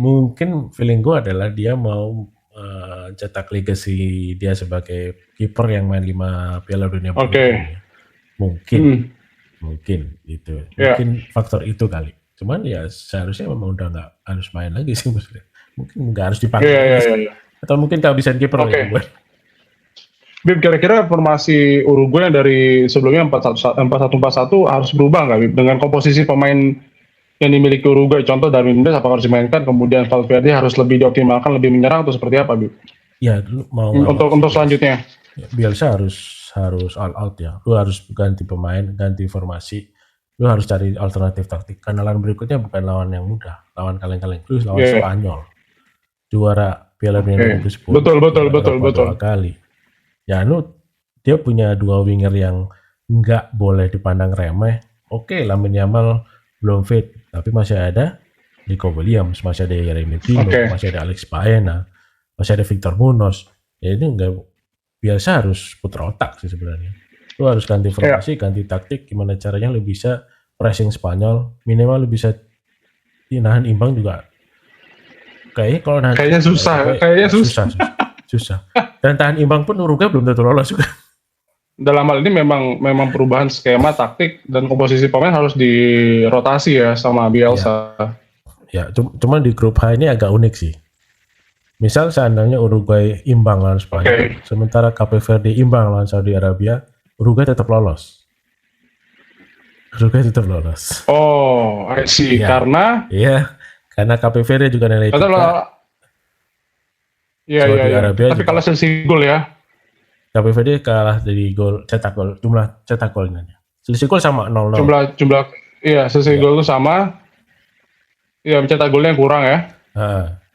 feeling gue adalah dia mau cetak legacy dia sebagai kiper yang main 5 Piala Dunia. Mungkin itu. Mungkin faktor itu kali. Cuman ya seharusnya memang udah nggak harus main lagi sih maksudnya. Mungkin nggak harus dipakai. Atau mungkin kehabisan kiper. Bib, kira-kira formasi Uruguay yang dari sebelumnya 4-1-4-1 harus berubah nggak, Bib? Dengan komposisi pemain yang dimiliki Uruguay? Contoh Darwin Núñez apakah harus dimainkan, kemudian Valverde harus lebih dioptimalkan, lebih menyerang, atau seperti apa, Bib? Ya, lu mau untuk selanjutnya. Bielsa harus all out ya. Lu harus ganti pemain, ganti formasi. Lu harus cari alternatif taktik. Karena lawan berikutnya bukan lawan yang mudah, lawan kaleng-kaleng. Terus lawan Spanyol. Juara Piala Dunia 2010. Betul. 2 kali. Ya, dia punya 2 winger yang nggak boleh dipandang remeh. Oke, Lamine Yamal belum fit, tapi masih ada Nico Williams, masih ada Yeremy Pino, masih ada Alex Baena, masih ada Victor Munoz. Ya itu nggak, biasa harus putar otak sih sebenarnya. Lu harus ganti formasi, ganti taktik, gimana caranya lu bisa pressing Spanyol, minimal lu bisa nahan imbang juga. Kayaknya susah. Dan tahan imbang pun Uruguay belum tentu lolos juga. Dalam hal ini memang perubahan skema taktik dan komposisi pemain harus dirotasi ya sama Bielsa. Ya, cuman di grup H ini agak unik sih. Misal seandainya Uruguay imbang lawan Spanyol, sementara Cape Verde imbang lawan Saudi Arabia, Uruguay tetap lolos. Oh, I see. Ya, karena Cape Verde juga nilai 3. Iya. Tapi kalah selisih gol ya. Cape Verde kalah dari jumlah cetak golnya. Selisih gol sama 0-0. Jumlah selisih gol itu sama. Iya, mencetak golnya kurang ya.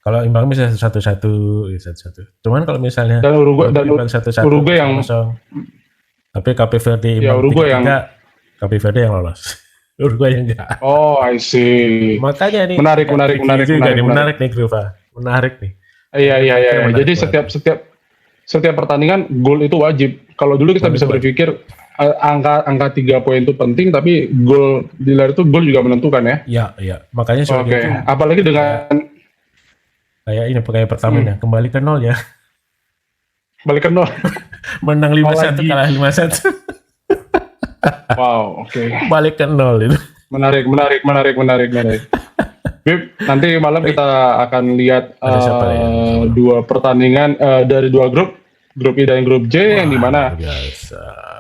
Kalau imbang bisa 1-1. Cuman kalau misalnya imbang 1-1 Uruguay yang tapi Cape Verde imbang 3-3, Cape Verde yang lolos. Uruguay yang enggak. Oh, I see. Makanya nih menarik nih grup A. Menarik nih. Iya. Jadi setiap pertandingan gol itu wajib. Kalau dulu kita bisa berpikir angka 3 poin itu penting, tapi gol di luar itu gol juga menentukan ya. Iya. Makanya itu apalagi dengan kayak Pertamina kembali ke 0 ya. Balik ke 0. Menang 5-1 kalah 5-1. Wow, oke. Balik ke 0 itu. Menarik. Bib, nanti malam kita akan lihat 2 pertandingan dari 2 grup I dan grup J, yang dimana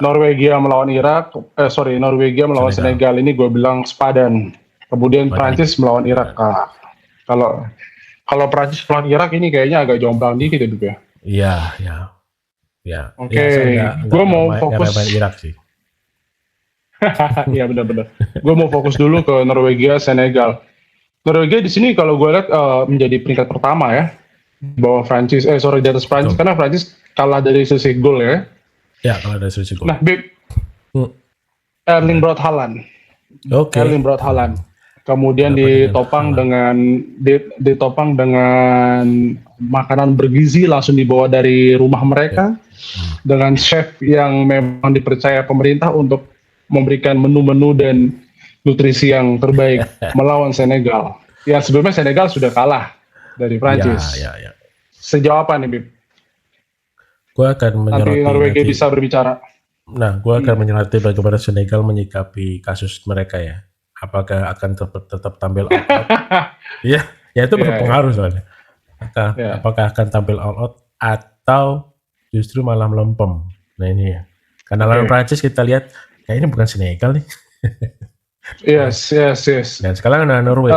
Norwegia melawan melawan Senegal ini gue bilang sepadan. Kemudian Prancis melawan Irak. Kalau Prancis melawan Irak ini kayaknya agak jomplang dikit ya, Bib ya. Iya. Oke, gue mau fokus Irak sih. Iya benar. Gue mau fokus dulu ke Norwegia Senegal. Norwegia di sini kalau gue lihat menjadi peringkat pertama ya, bawah Prancis. Di atas Prancis, karena Prancis kalah dari sisi gol ya. Ya, kalah dari sisi gol. Nah, Bib, Erling Braut Haaland. Erling Braut Haaland. Kemudian ditopang dengan makanan bergizi langsung dibawa dari rumah mereka, dengan chef yang memang dipercaya pemerintah untuk memberikan menu-menu dan nutrisi yang terbaik melawan Senegal. Yang sebelumnya Senegal sudah kalah dari Prancis. Ya. Sejauh apa nih, Bib? Gue akan menyoroti. Nanti Norwegia bisa berbicara. Nah, gue akan menyoroti bagaimana Senegal menyikapi kasus mereka ya. Apakah akan tetap tampil all out? Ya itu berpengaruh soalnya. Apakah akan tampil all out atau justru malah melempem? Nah ini ya. Karena lawan Prancis kita lihat kayaknya bukan Senegal nih. Yes. Dan sekarang ada Norway.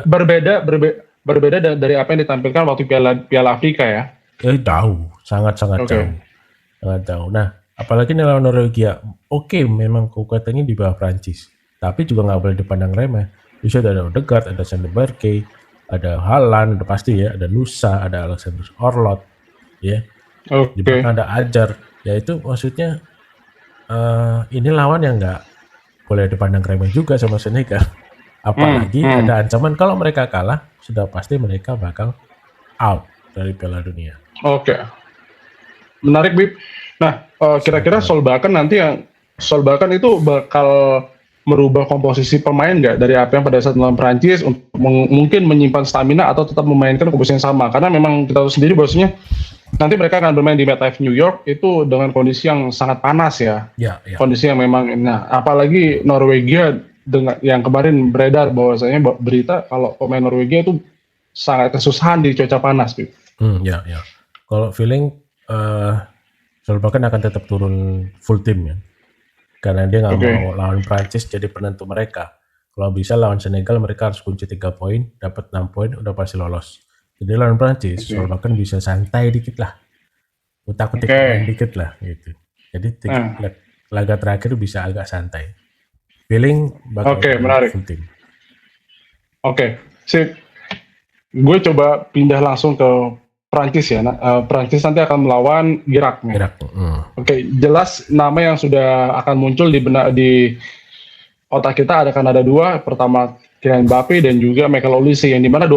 Berbeda dari apa yang ditampilkan waktu Piala Afrika ya. Jauh, sangat jauh. Nah, apalagi nih lawan Norwegia. Oke, memang kekuatannya di bawah Prancis. Tapi juga nggak boleh dipandang remeh. Bisa ada Odegaard, ada Sander Berge, ada Haaland, ada pasti ya, ada Nusa, ada Alexander Orlot, ya. Di belakang ada Ajar. Ya itu maksudnya ini lawan yang nggak boleh dipandang remeh juga sama Senegal. Apalagi ada ancaman kalau mereka kalah, sudah pasti mereka bakal out dari Piala Dunia. Oke. Menarik, Bib. Nah, kira-kira Solbakken itu bakal merubah komposisi pemain nggak dari apa yang pada saat melawan Prancis untuk mungkin menyimpan stamina atau tetap memainkan komposisi yang sama? Karena memang kita tahu sendiri bahwasanya nanti mereka akan bermain di MetLife New York itu dengan kondisi yang sangat panas ya. Kondisi yang memang, apalagi Norwegia dengan yang kemarin beredar bahwasanya berita kalau pemain Norwegia itu sangat kesusahan di cuaca panas, Bib. Ya. Kalau feeling Solbakken akan tetap turun full tim ya. Karena dia nggak mau lawan Prancis jadi penentu mereka. Kalau bisa lawan Senegal mereka harus kunci 3 poin, dapat 6 poin udah pasti lolos. Jadi lawan Prancis, Solbakken bisa santai dikit lah, utak-utik main dikit lah gitu. Jadi laga terakhir bisa agak santai. Feeling bakal menarik. full team. Sip. Gue coba pindah langsung ke Prancis ya. Prancis nanti akan melawan Irak. Jelas nama yang sudah akan muncul di otak kita ada dua. Pertama Kylian Mbappe dan juga Michael Olise, yang dimana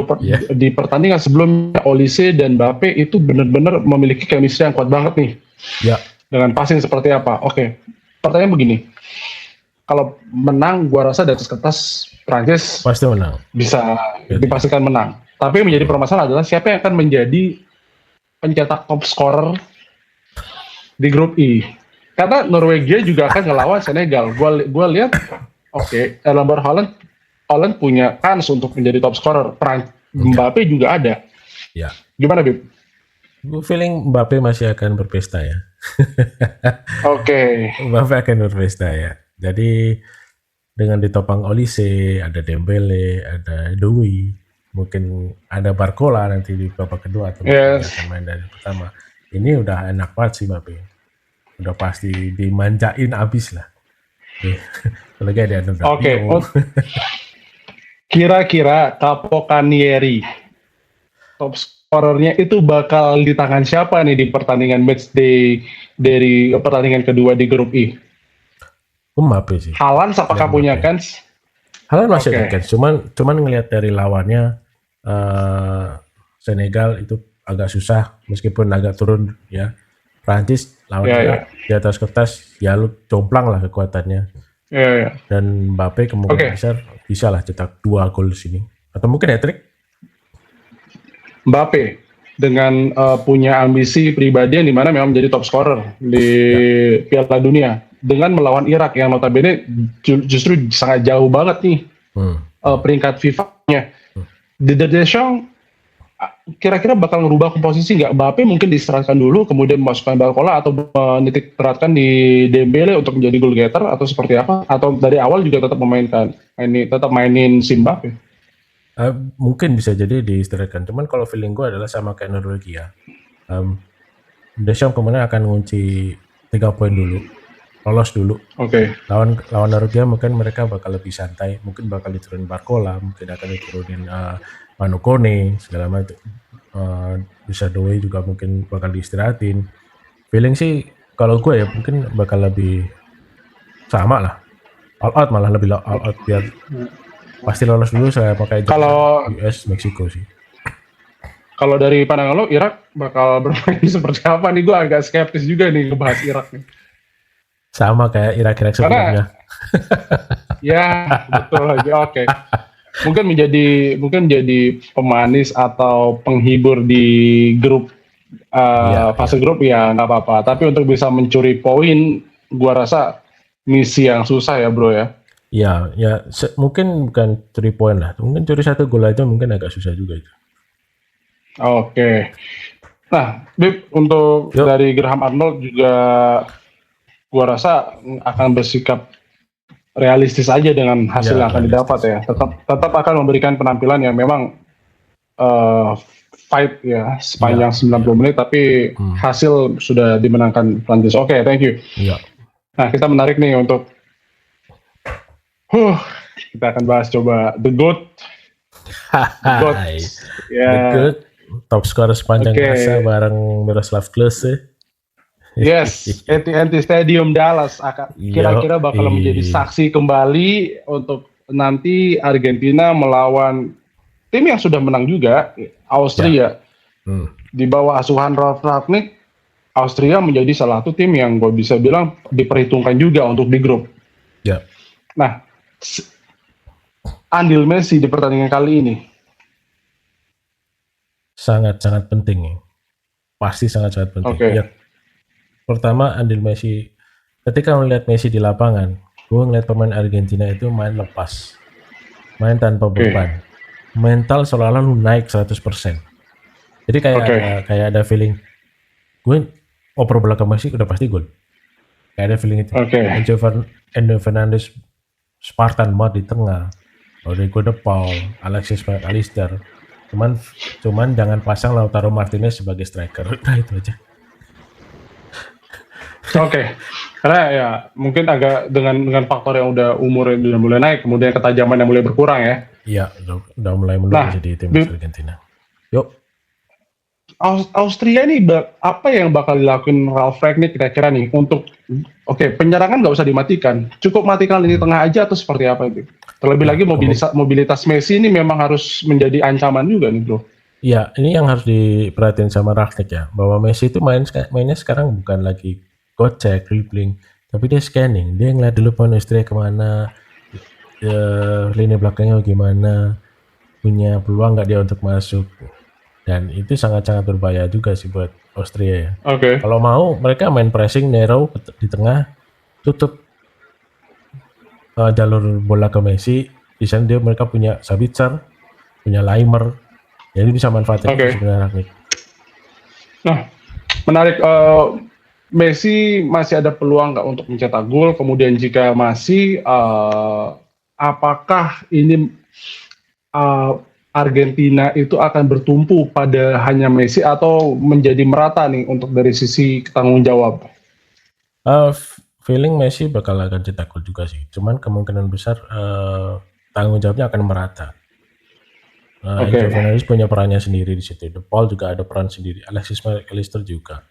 di pertandingan sebelumnya Olise dan Mbappe itu benar-benar memiliki chemistry yang kuat banget nih. Dengan passing seperti apa? Pertanyaan begini. Kalau menang, gua rasa di atas kertas Prancis pasti menang. Bisa dipastikan menang. Tapi yang menjadi permasalahan adalah siapa yang akan menjadi pencetak top scorer di grup I. Karena Norwegia juga akan ngelawan Senegal. Gua lihat Erling Haaland punya kans untuk menjadi top scorer. Mbappe juga ada. Ya. Gimana, Bib? Gue feeling Mbappe masih akan berpesta ya. Mbappe akan berpesta ya. Jadi dengan ditopang Olise, ada Dembele, ada Dui, mungkin ada Barcola nanti di babak kedua atau akan main dari pertama. Ini udah enak banget sih Mbappe. Udah pasti dimanjain abis lah. Apalagi ada Kira-kira Capocannonieri top scorernya itu bakal di tangan siapa nih di pertandingan match day dari pertandingan kedua di grup I? Mbappe sih. Haaland apakah punya kans? Haaland masih ada kans. Cuman ngelihat dari lawannya Senegal itu agak susah meskipun agak turun ya. Prancis lawannya di atas kertas ya lu jomplang lah kekuatannya. Dan Mbappe kemungkinan besar bisa lah cetak 2 gol di sini. Atau mungkin hat-trick. Mbappe dengan punya ambisi pribadi yang dimana memang menjadi top scorer di Piala Dunia dengan melawan Irak yang notabene justru sangat jauh banget nih peringkat FIFA-nya. Deschamps kira-kira bakal ngerubah komposisi nggak? Mbappe mungkin diistirahatkan dulu, kemudian memasukkan Barcola atau menitik beratkan di Dembele untuk menjadi goal getter atau seperti apa? Atau dari awal juga tetap mainin si Mbappe? Mungkin bisa jadi diistirahatkan. Cuman kalau feeling gue adalah sama kayak Norwegia. Deschamps kemana akan ngunci 3 poin dulu, lolos dulu. Lawan Norwegia mungkin mereka bakal lebih santai. Mungkin bakal diturunin Barcola, mungkin akan diturunin Manu Kone segala macam. Bisa Doi juga mungkin bakal diistirahatin. Feeling sih kalau gue ya mungkin bakal lebih sama lah. All out malah lebih all out biar pasti lolos dulu saya pakai US Meksiko sih. Kalau dari pandangan lo Irak bakal bermain seperti apa nih? Gue agak skeptis juga nih ngebahas Irak nih. Sama kayak Irak sebelumnya. Ya betul lagi. Mungkin menjadi pemanis atau penghibur di grup fase grup ya nggak apa-apa. Tapi untuk bisa mencuri poin, gua rasa misi yang susah ya bro ya. Ya mungkin bukan 3 poin lah. Mungkin curi 1 gol aja mungkin agak susah juga itu. Nah, Bib, untuk dari Graham Arnold juga gua rasa akan bersikap realistis aja dengan hasil yang akan didapat ya. Tetap akan memberikan penampilan yang memang fight ya sepanjang 90 menit, tapi hasil sudah dimenangkan Prancis. Thank you. Nah, kita menarik nih untuk kita akan bahas coba The GOAT. The GOAT, top scorer sepanjang masa bareng Miroslav Klose. Yes, AT&T Stadium Dallas kira-kira bakal menjadi saksi kembali untuk nanti Argentina melawan tim yang sudah menang juga, Austria. Di bawah asuhan Ralf Rangnick, Austria menjadi salah satu tim yang gue bisa bilang diperhitungkan juga untuk di grup. Nah, andil Messi di pertandingan kali ini sangat-sangat penting ya. Pasti sangat-sangat penting. Pertama, andil Messi. Ketika melihat Messi di lapangan, gue ngeliat pemain Argentina itu main lepas, main tanpa beban, mental seolah-olah lu naik 100%. Jadi kayak ada feeling, gue oper bola ke Messi udah pasti gol. Kayak ada feeling itu. Enzo Fernandez Spartan banget di tengah. Rodrigo De Paul, Alexis McAllister. Cuman jangan pasang Lautaro Martinez sebagai striker. Udah itu aja. Oke. Karena ya mungkin agak dengan faktor yang udah umurnya udah mulai naik, kemudian ketajaman yang mulai berkurang ya. Iya, udah mulai menurun jadi timnas Argentina. Yuk. Austria ini apa yang bakal dilakuin Ralf Rangnick kira-kira nih untuk penyerangan nggak usah dimatikan, cukup matikan lini tengah aja atau seperti apa itu? Terlebih lagi mobilitas Messi ini memang harus menjadi ancaman juga nih bro. Iya, ini yang harus diperhatiin sama Rangnick ya, bahwa Messi itu mainnya sekarang bukan lagi gocek, dribbling, tapi dia scanning, dia ngeliat dulu pemain Austria kemana, lini belakangnya gimana, punya peluang nggak dia untuk masuk. Dan itu sangat-sangat berbahaya juga sih buat Austria ya. Oke. Kalau mau mereka main pressing narrow di tengah, tutup jalur bola ke Messi. Di sana mereka punya Sabitzer, punya Laimer, jadi bisa manfaatin sebenarnya. Nah, menarik. Messi masih ada peluang nggak untuk mencetak gol? Kemudian jika masih, apakah ini Argentina itu akan bertumpu pada hanya Messi atau menjadi merata nih untuk dari sisi tanggung jawab? Feeling Messi bakal akan cetak gol juga sih, cuman kemungkinan besar tanggung jawabnya akan merata. Enzo Fernandez punya perannya sendiri di situ, De Paul juga ada peran sendiri, Alexis McAllister juga.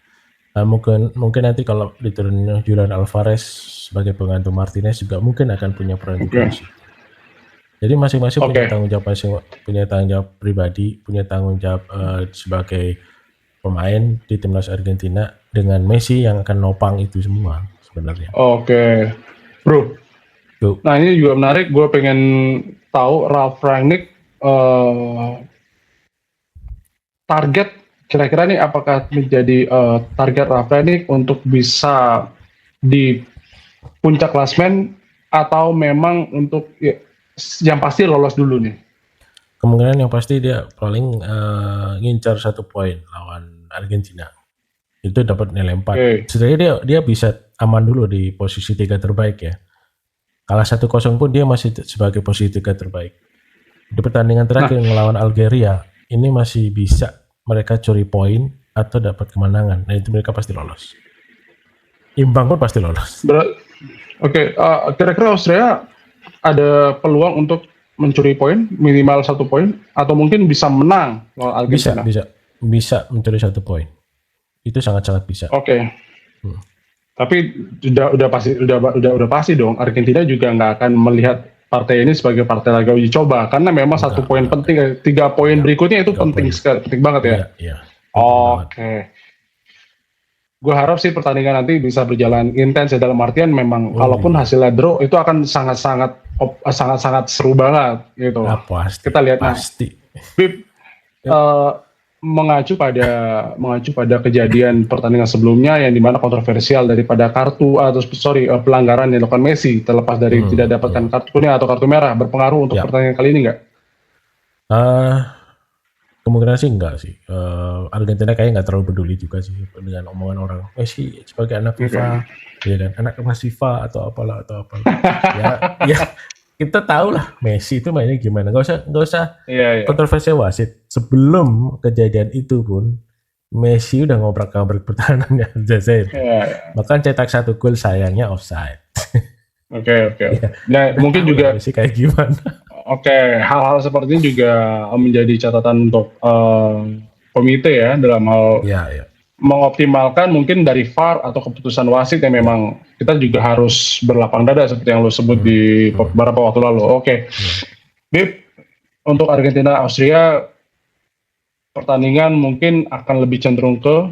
Mungkin nanti kalau diturunin Julian Alvarez sebagai pengganti Martinez juga mungkin akan punya peran juga di situ. Jadi masing-masing punya tanggung jawab pribadi, punya tanggung jawab sebagai pemain di timnas Argentina, dengan Messi yang akan nopang itu semua sebenarnya. Oke, bro. Nah ini juga menarik, gue pengen tahu Ralf Rangnick target kira-kira nih apakah menjadi target Ralf Rangnick untuk bisa di puncak klasmen atau memang untuk yang pasti lolos dulu nih? Kemungkinan yang pasti dia paling ngincar 1 poin lawan Argentina. Itu dapat nilai 4. Sebenarnya dia bisa aman dulu di posisi 3 terbaik ya. Kalah 1-0 pun dia masih sebagai posisi 3 terbaik. Di pertandingan terakhir ngelawan Algeria, ini masih bisa mereka curi poin atau dapat kemenangan. Nah itu mereka pasti lolos. Imbang pun pasti lolos. Kira-kira Austria ada peluang untuk mencuri poin minimal 1 poin atau mungkin bisa menang lawan Argentina? Bisa mencuri 1 poin. Itu sangat-sangat bisa. Tapi udah pasti dong Argentina juga nggak akan melihat partai ini sebagai partai laga uji coba karena memang 1 poin penting, 3 poin berikutnya itu penting sekali, penting banget ya. Iya. Gue harap sih pertandingan nanti bisa berjalan intens ya, dalam artian memang kalaupun hasilnya draw itu akan sangat seru banget gitu. Kita lihat pasti. Bib, mengacu pada kejadian pertandingan sebelumnya yang dimana kontroversial daripada pelanggaran yang dilakukan Messi terlepas dari tidak dapatkan kartu kuning atau kartu merah, berpengaruh untuk pertandingan kali ini nggak? Kemungkinan sih enggak sih. Argentina kayaknya nggak terlalu peduli juga sih dengan omongan orang Messi sebagai anak FIFA, ya kan, anak emas FIFA atau apalah. ya kita tahu lah Messi itu mainnya gimana. Nggak usah kontroversi wasit. Sebelum kejadian itu pun Messi udah ngobrak-ngabrik pertahanannya Aljazair. Bahkan cetak 1 gol sayangnya offside. Oke. Nah mungkin juga Messi kayak gimana? Hal-hal seperti ini juga menjadi catatan untuk komite ya dalam hal mengoptimalkan mungkin dari VAR atau keputusan wasit yang memang kita juga harus berlapang dada seperti yang lo sebut di beberapa waktu lalu. Bib, untuk Argentina Austria pertandingan mungkin akan lebih cenderung ke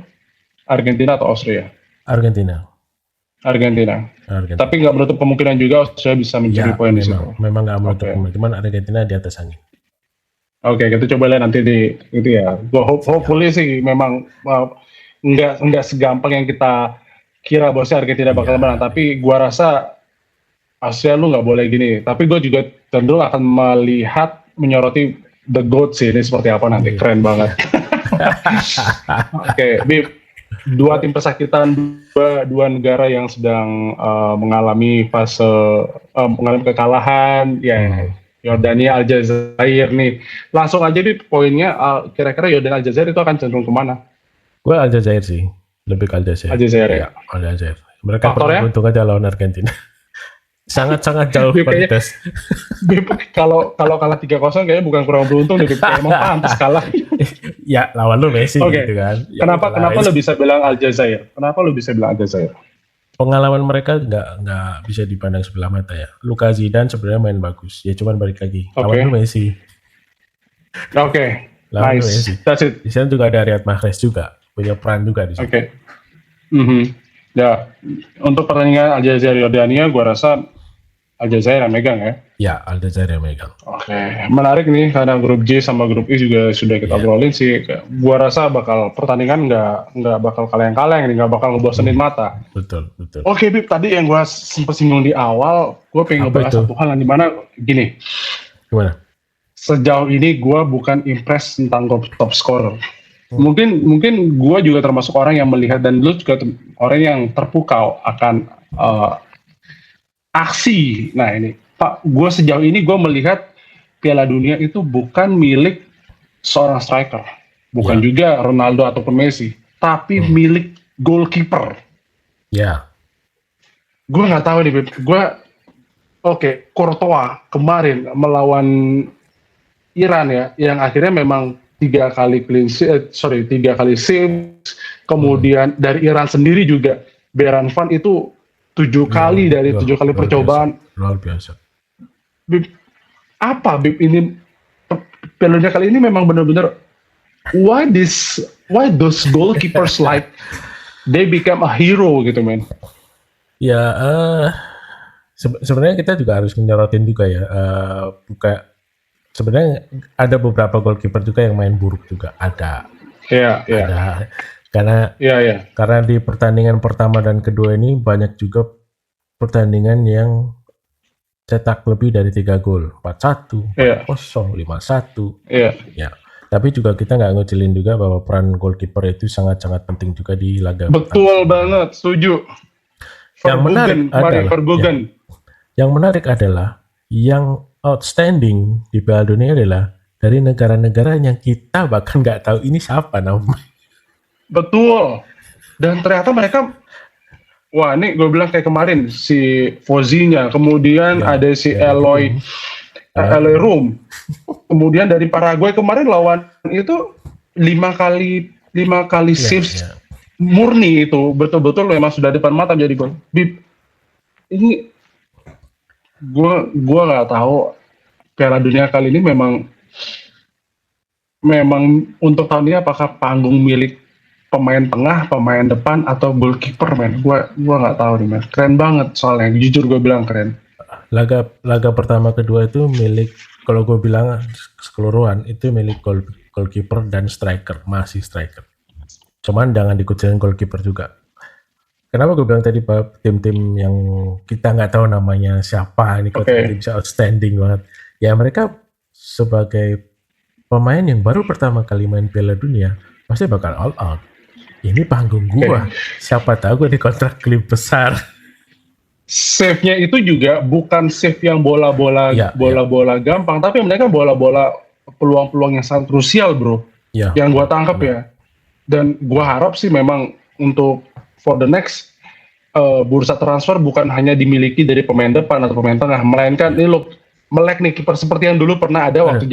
Argentina atau Austria? Argentina. Tapi nggak menutup kemungkinan juga Austria bisa mencuri poin di situ. Memang nggak menutup kemungkinan, cuman Argentina di atas angin. Kita coba lihat nanti di itu ya. Hopefully sih memang nggak segampang yang kita kira bosnya Argentina bakal menang. Tapi gua rasa Austria lu nggak boleh gini. Tapi gue juga cenderung akan menyoroti the GOAT sih, ini seperti apa nanti. Keren banget. Bib. 2 tim pesakitan, dua negara yang sedang mengalami mengalami kekalahan, Yordania, Aljazair nih. Langsung aja di poinnya, kira-kira Yordania Aljazair itu akan cenderung kemana? Gue Aljazair sih, lebih ke Aljazair. Aljazair ya? Aljazair. Mereka beruntung aja lawan Argentina. Sangat-sangat jauh kualitas. Kalau kalah 3-0 kayaknya bukan kurang beruntung deh, emang pantas kalah. Ya lawan lu Messi gitu kan. Ya, kenapa lu bisa bilang Aljazair? Pengalaman mereka nggak bisa dipandang sebelah mata ya. Luka Zidane sebenarnya main bagus. Ya cuman balik lagi. Lawan lu Messi. Lawan lu Messi. That's it. Di sana juga ada Riyad Mahrez juga, punya peran juga di sana. Ya, untuk pertandingan Aljazair Yordania, gua rasa Aljazair yang megang ya. Ya, Aljazair yang megang. Menarik nih karena grup J sama grup I juga sudah kita obrolin sih. Gua rasa pertandingan nggak bakal kaleng-kaleng nih, nggak bakal ngebosenin mata. Betul. Bib, tadi yang gua sempat singgung di awal, gua pengen ngebahas satu hal yang dimana gini. Gimana? Sejauh ini gua bukan impress tentang top scorer. Mungkin gue juga termasuk orang yang melihat, dan lu juga orang yang terpukau akan aksi. Nah ini Pak, gue sejauh ini gue melihat Piala Dunia itu bukan milik seorang striker, bukan juga Ronaldo ataupun Messi, tapi milik goalkeeper. Gue nggak tahu nih, Courtois kemarin melawan Iran ya, yang akhirnya memang 3 kali save, kemudian dari Iran sendiri juga Beran Van itu 7 kali dari 7 kali percobaan. Luar biasa. Bib, ini Piala Dunia kali ini memang benar-benar why those goalkeepers like they become a hero gitu, men. Ya, sebenarnya kita juga harus menyorotin juga ya, sebenarnya ada beberapa goalkeeper juga yang main buruk juga, ada. Ada. Karena di pertandingan pertama dan kedua ini banyak juga pertandingan yang cetak lebih dari 3 gol, 4-1, 4-0, 5-1. Ya. Tapi juga kita nggak ngecilin juga bahwa peran goalkeeper itu sangat-sangat penting juga di laga. Betul banget, setuju. Yang menarik adalah yang outstanding di Piala Dunia adalah dari negara-negara yang kita bahkan nggak tahu ini siapa namanya. Betul. Dan ternyata mereka, wah ini gue bilang kayak kemarin si Fozinya, kemudian ada si Eloy Room, kemudian dari Paraguay kemarin lawan itu 5 kali saves murni, itu betul-betul memang sudah depan mata jadi gol. Ini gue nggak tahu Piala Dunia kali ini memang untuk tahun ini apakah panggung milik pemain tengah, pemain depan, atau goalkeeper, men. Gue nggak tahu nih, men. Keren banget soalnya, jujur gue bilang keren. Laga pertama kedua itu milik, kalau gue bilang keseluruhan itu milik goalkeeper dan striker, masih striker. Cuman jangan dikucilin goalkeeper juga. Kenapa gue bilang tadi Pak, tim-tim yang kita nggak tahu namanya siapa ini, tim bisa outstanding banget. Ya mereka sebagai pemain yang baru pertama kali main Piala Dunia pasti bakal all out. Ini panggung gua, siapa tahu gue di kontrak klub besar. Save-nya itu juga bukan save yang bola-bola gampang, tapi mereka bola-bola peluang-peluang yang sangat krusial, bro. Yang gua tangkap ya. Dan gua harap sih memang untuk for the next bursa transfer bukan hanya dimiliki dari pemain depan atau pemain tengah, melainkan ini lo melek nih kiper seperti yang dulu pernah ada waktu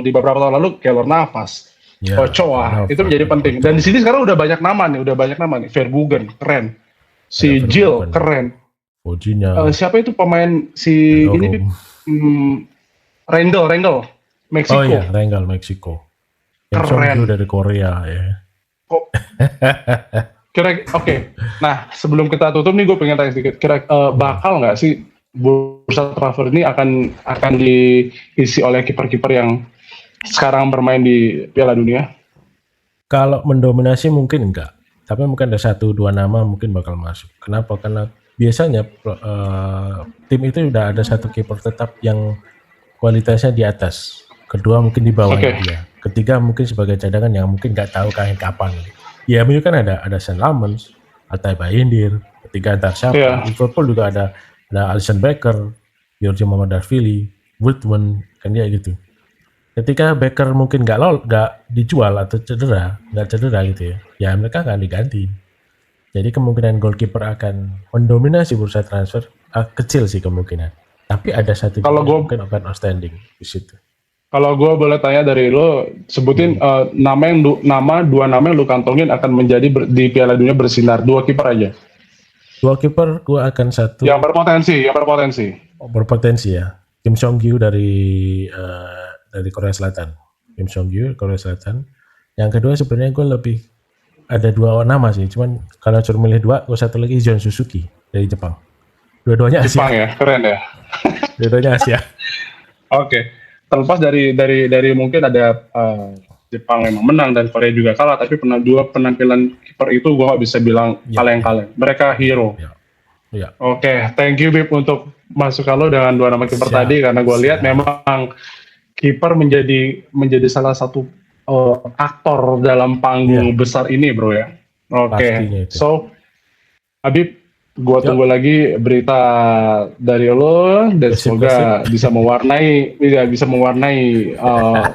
di beberapa tahun lalu, Keylor Navas, Ochoa, itu menjadi penting. Dan di sini sekarang udah banyak nama nih, Verbruggen keren, si Gil keren, siapa itu pemain si ini Rangel Meksiko. Oh iya, Rangel Meksiko. Keren dari Korea ya. Nah sebelum kita tutup nih, gue pengen tanya sedikit. Bakal nggak sih bursa transfer ini akan diisi oleh kiper-kiper yang sekarang bermain di Piala Dunia? Kalau mendominasi mungkin enggak, tapi mungkin ada 1-2 nama mungkin bakal masuk. Kenapa? Karena biasanya tim itu udah ada 1 kiper tetap yang kualitasnya di atas, kedua mungkin di bawah dia, ketiga mungkin sebagai cadangan yang mungkin nggak tahu kapan. Ya MU kan ada Sean Lamens, Altay Bayindir, ketiga antar siapa. Liverpool juga ada Alisson Becker, Giorgio Mamadashvili, Woodman kan dia gitu. Ketika Baker mungkin nggak dijual atau nggak cedera gitu ya mereka akan diganti. Jadi kemungkinan goalkeeper akan mendominasi bursa transfer kecil sih kemungkinan. Tapi ada satu Kalau gue mungkin akan outstanding di situ. Kalau gue boleh tanya dari lo, sebutin dua nama yang lo kantongin akan menjadi di Piala Dunia bersinar, dua kiper aja. Dua kiper gue akan satu. Yang berpotensi. Berpotensi ya. Kim Song-gyu dari Korea Selatan. Kim Song-gyu Korea Selatan. Yang kedua sebenarnya gue lebih ada dua nama sih. Cuman kalau cuma milih dua, gue satu lagi John Suzuki dari Jepang. Dua-duanya Asia. Jepang ya, keren ya. Dua-duanya Asia. Oke. Terlepas dari mungkin ada Jepang memang menang dan Korea juga kalah, tapi dua penampilan kiper itu gue nggak bisa bilang kaleng-kaleng. Mereka hero. Ya. Oke, thank you Bib untuk masukan lo dengan dua nama kiper tadi, karena gue lihat memang kiper menjadi salah satu aktor dalam panggung besar ini, bro ya. Oke, so Habib, gue tunggu lagi berita dari lo dan semoga bisa mewarnai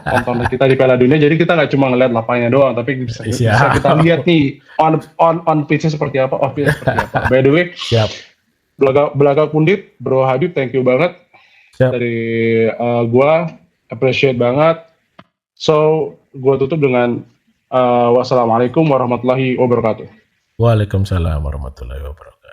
tontonan kita di Piala Dunia. Jadi kita nggak cuma ngeliat lapangannya doang, tapi bisa kita lihat nih on pitch-nya seperti apa, off pitch seperti apa. By the way, Belaga Pundit, Bro Habib, thank you banget. Dari gue appreciate banget. So gue tutup dengan wassalamualaikum warahmatullahi wabarakatuh. Waalaikumsalam warahmatullahi wabarakatuh.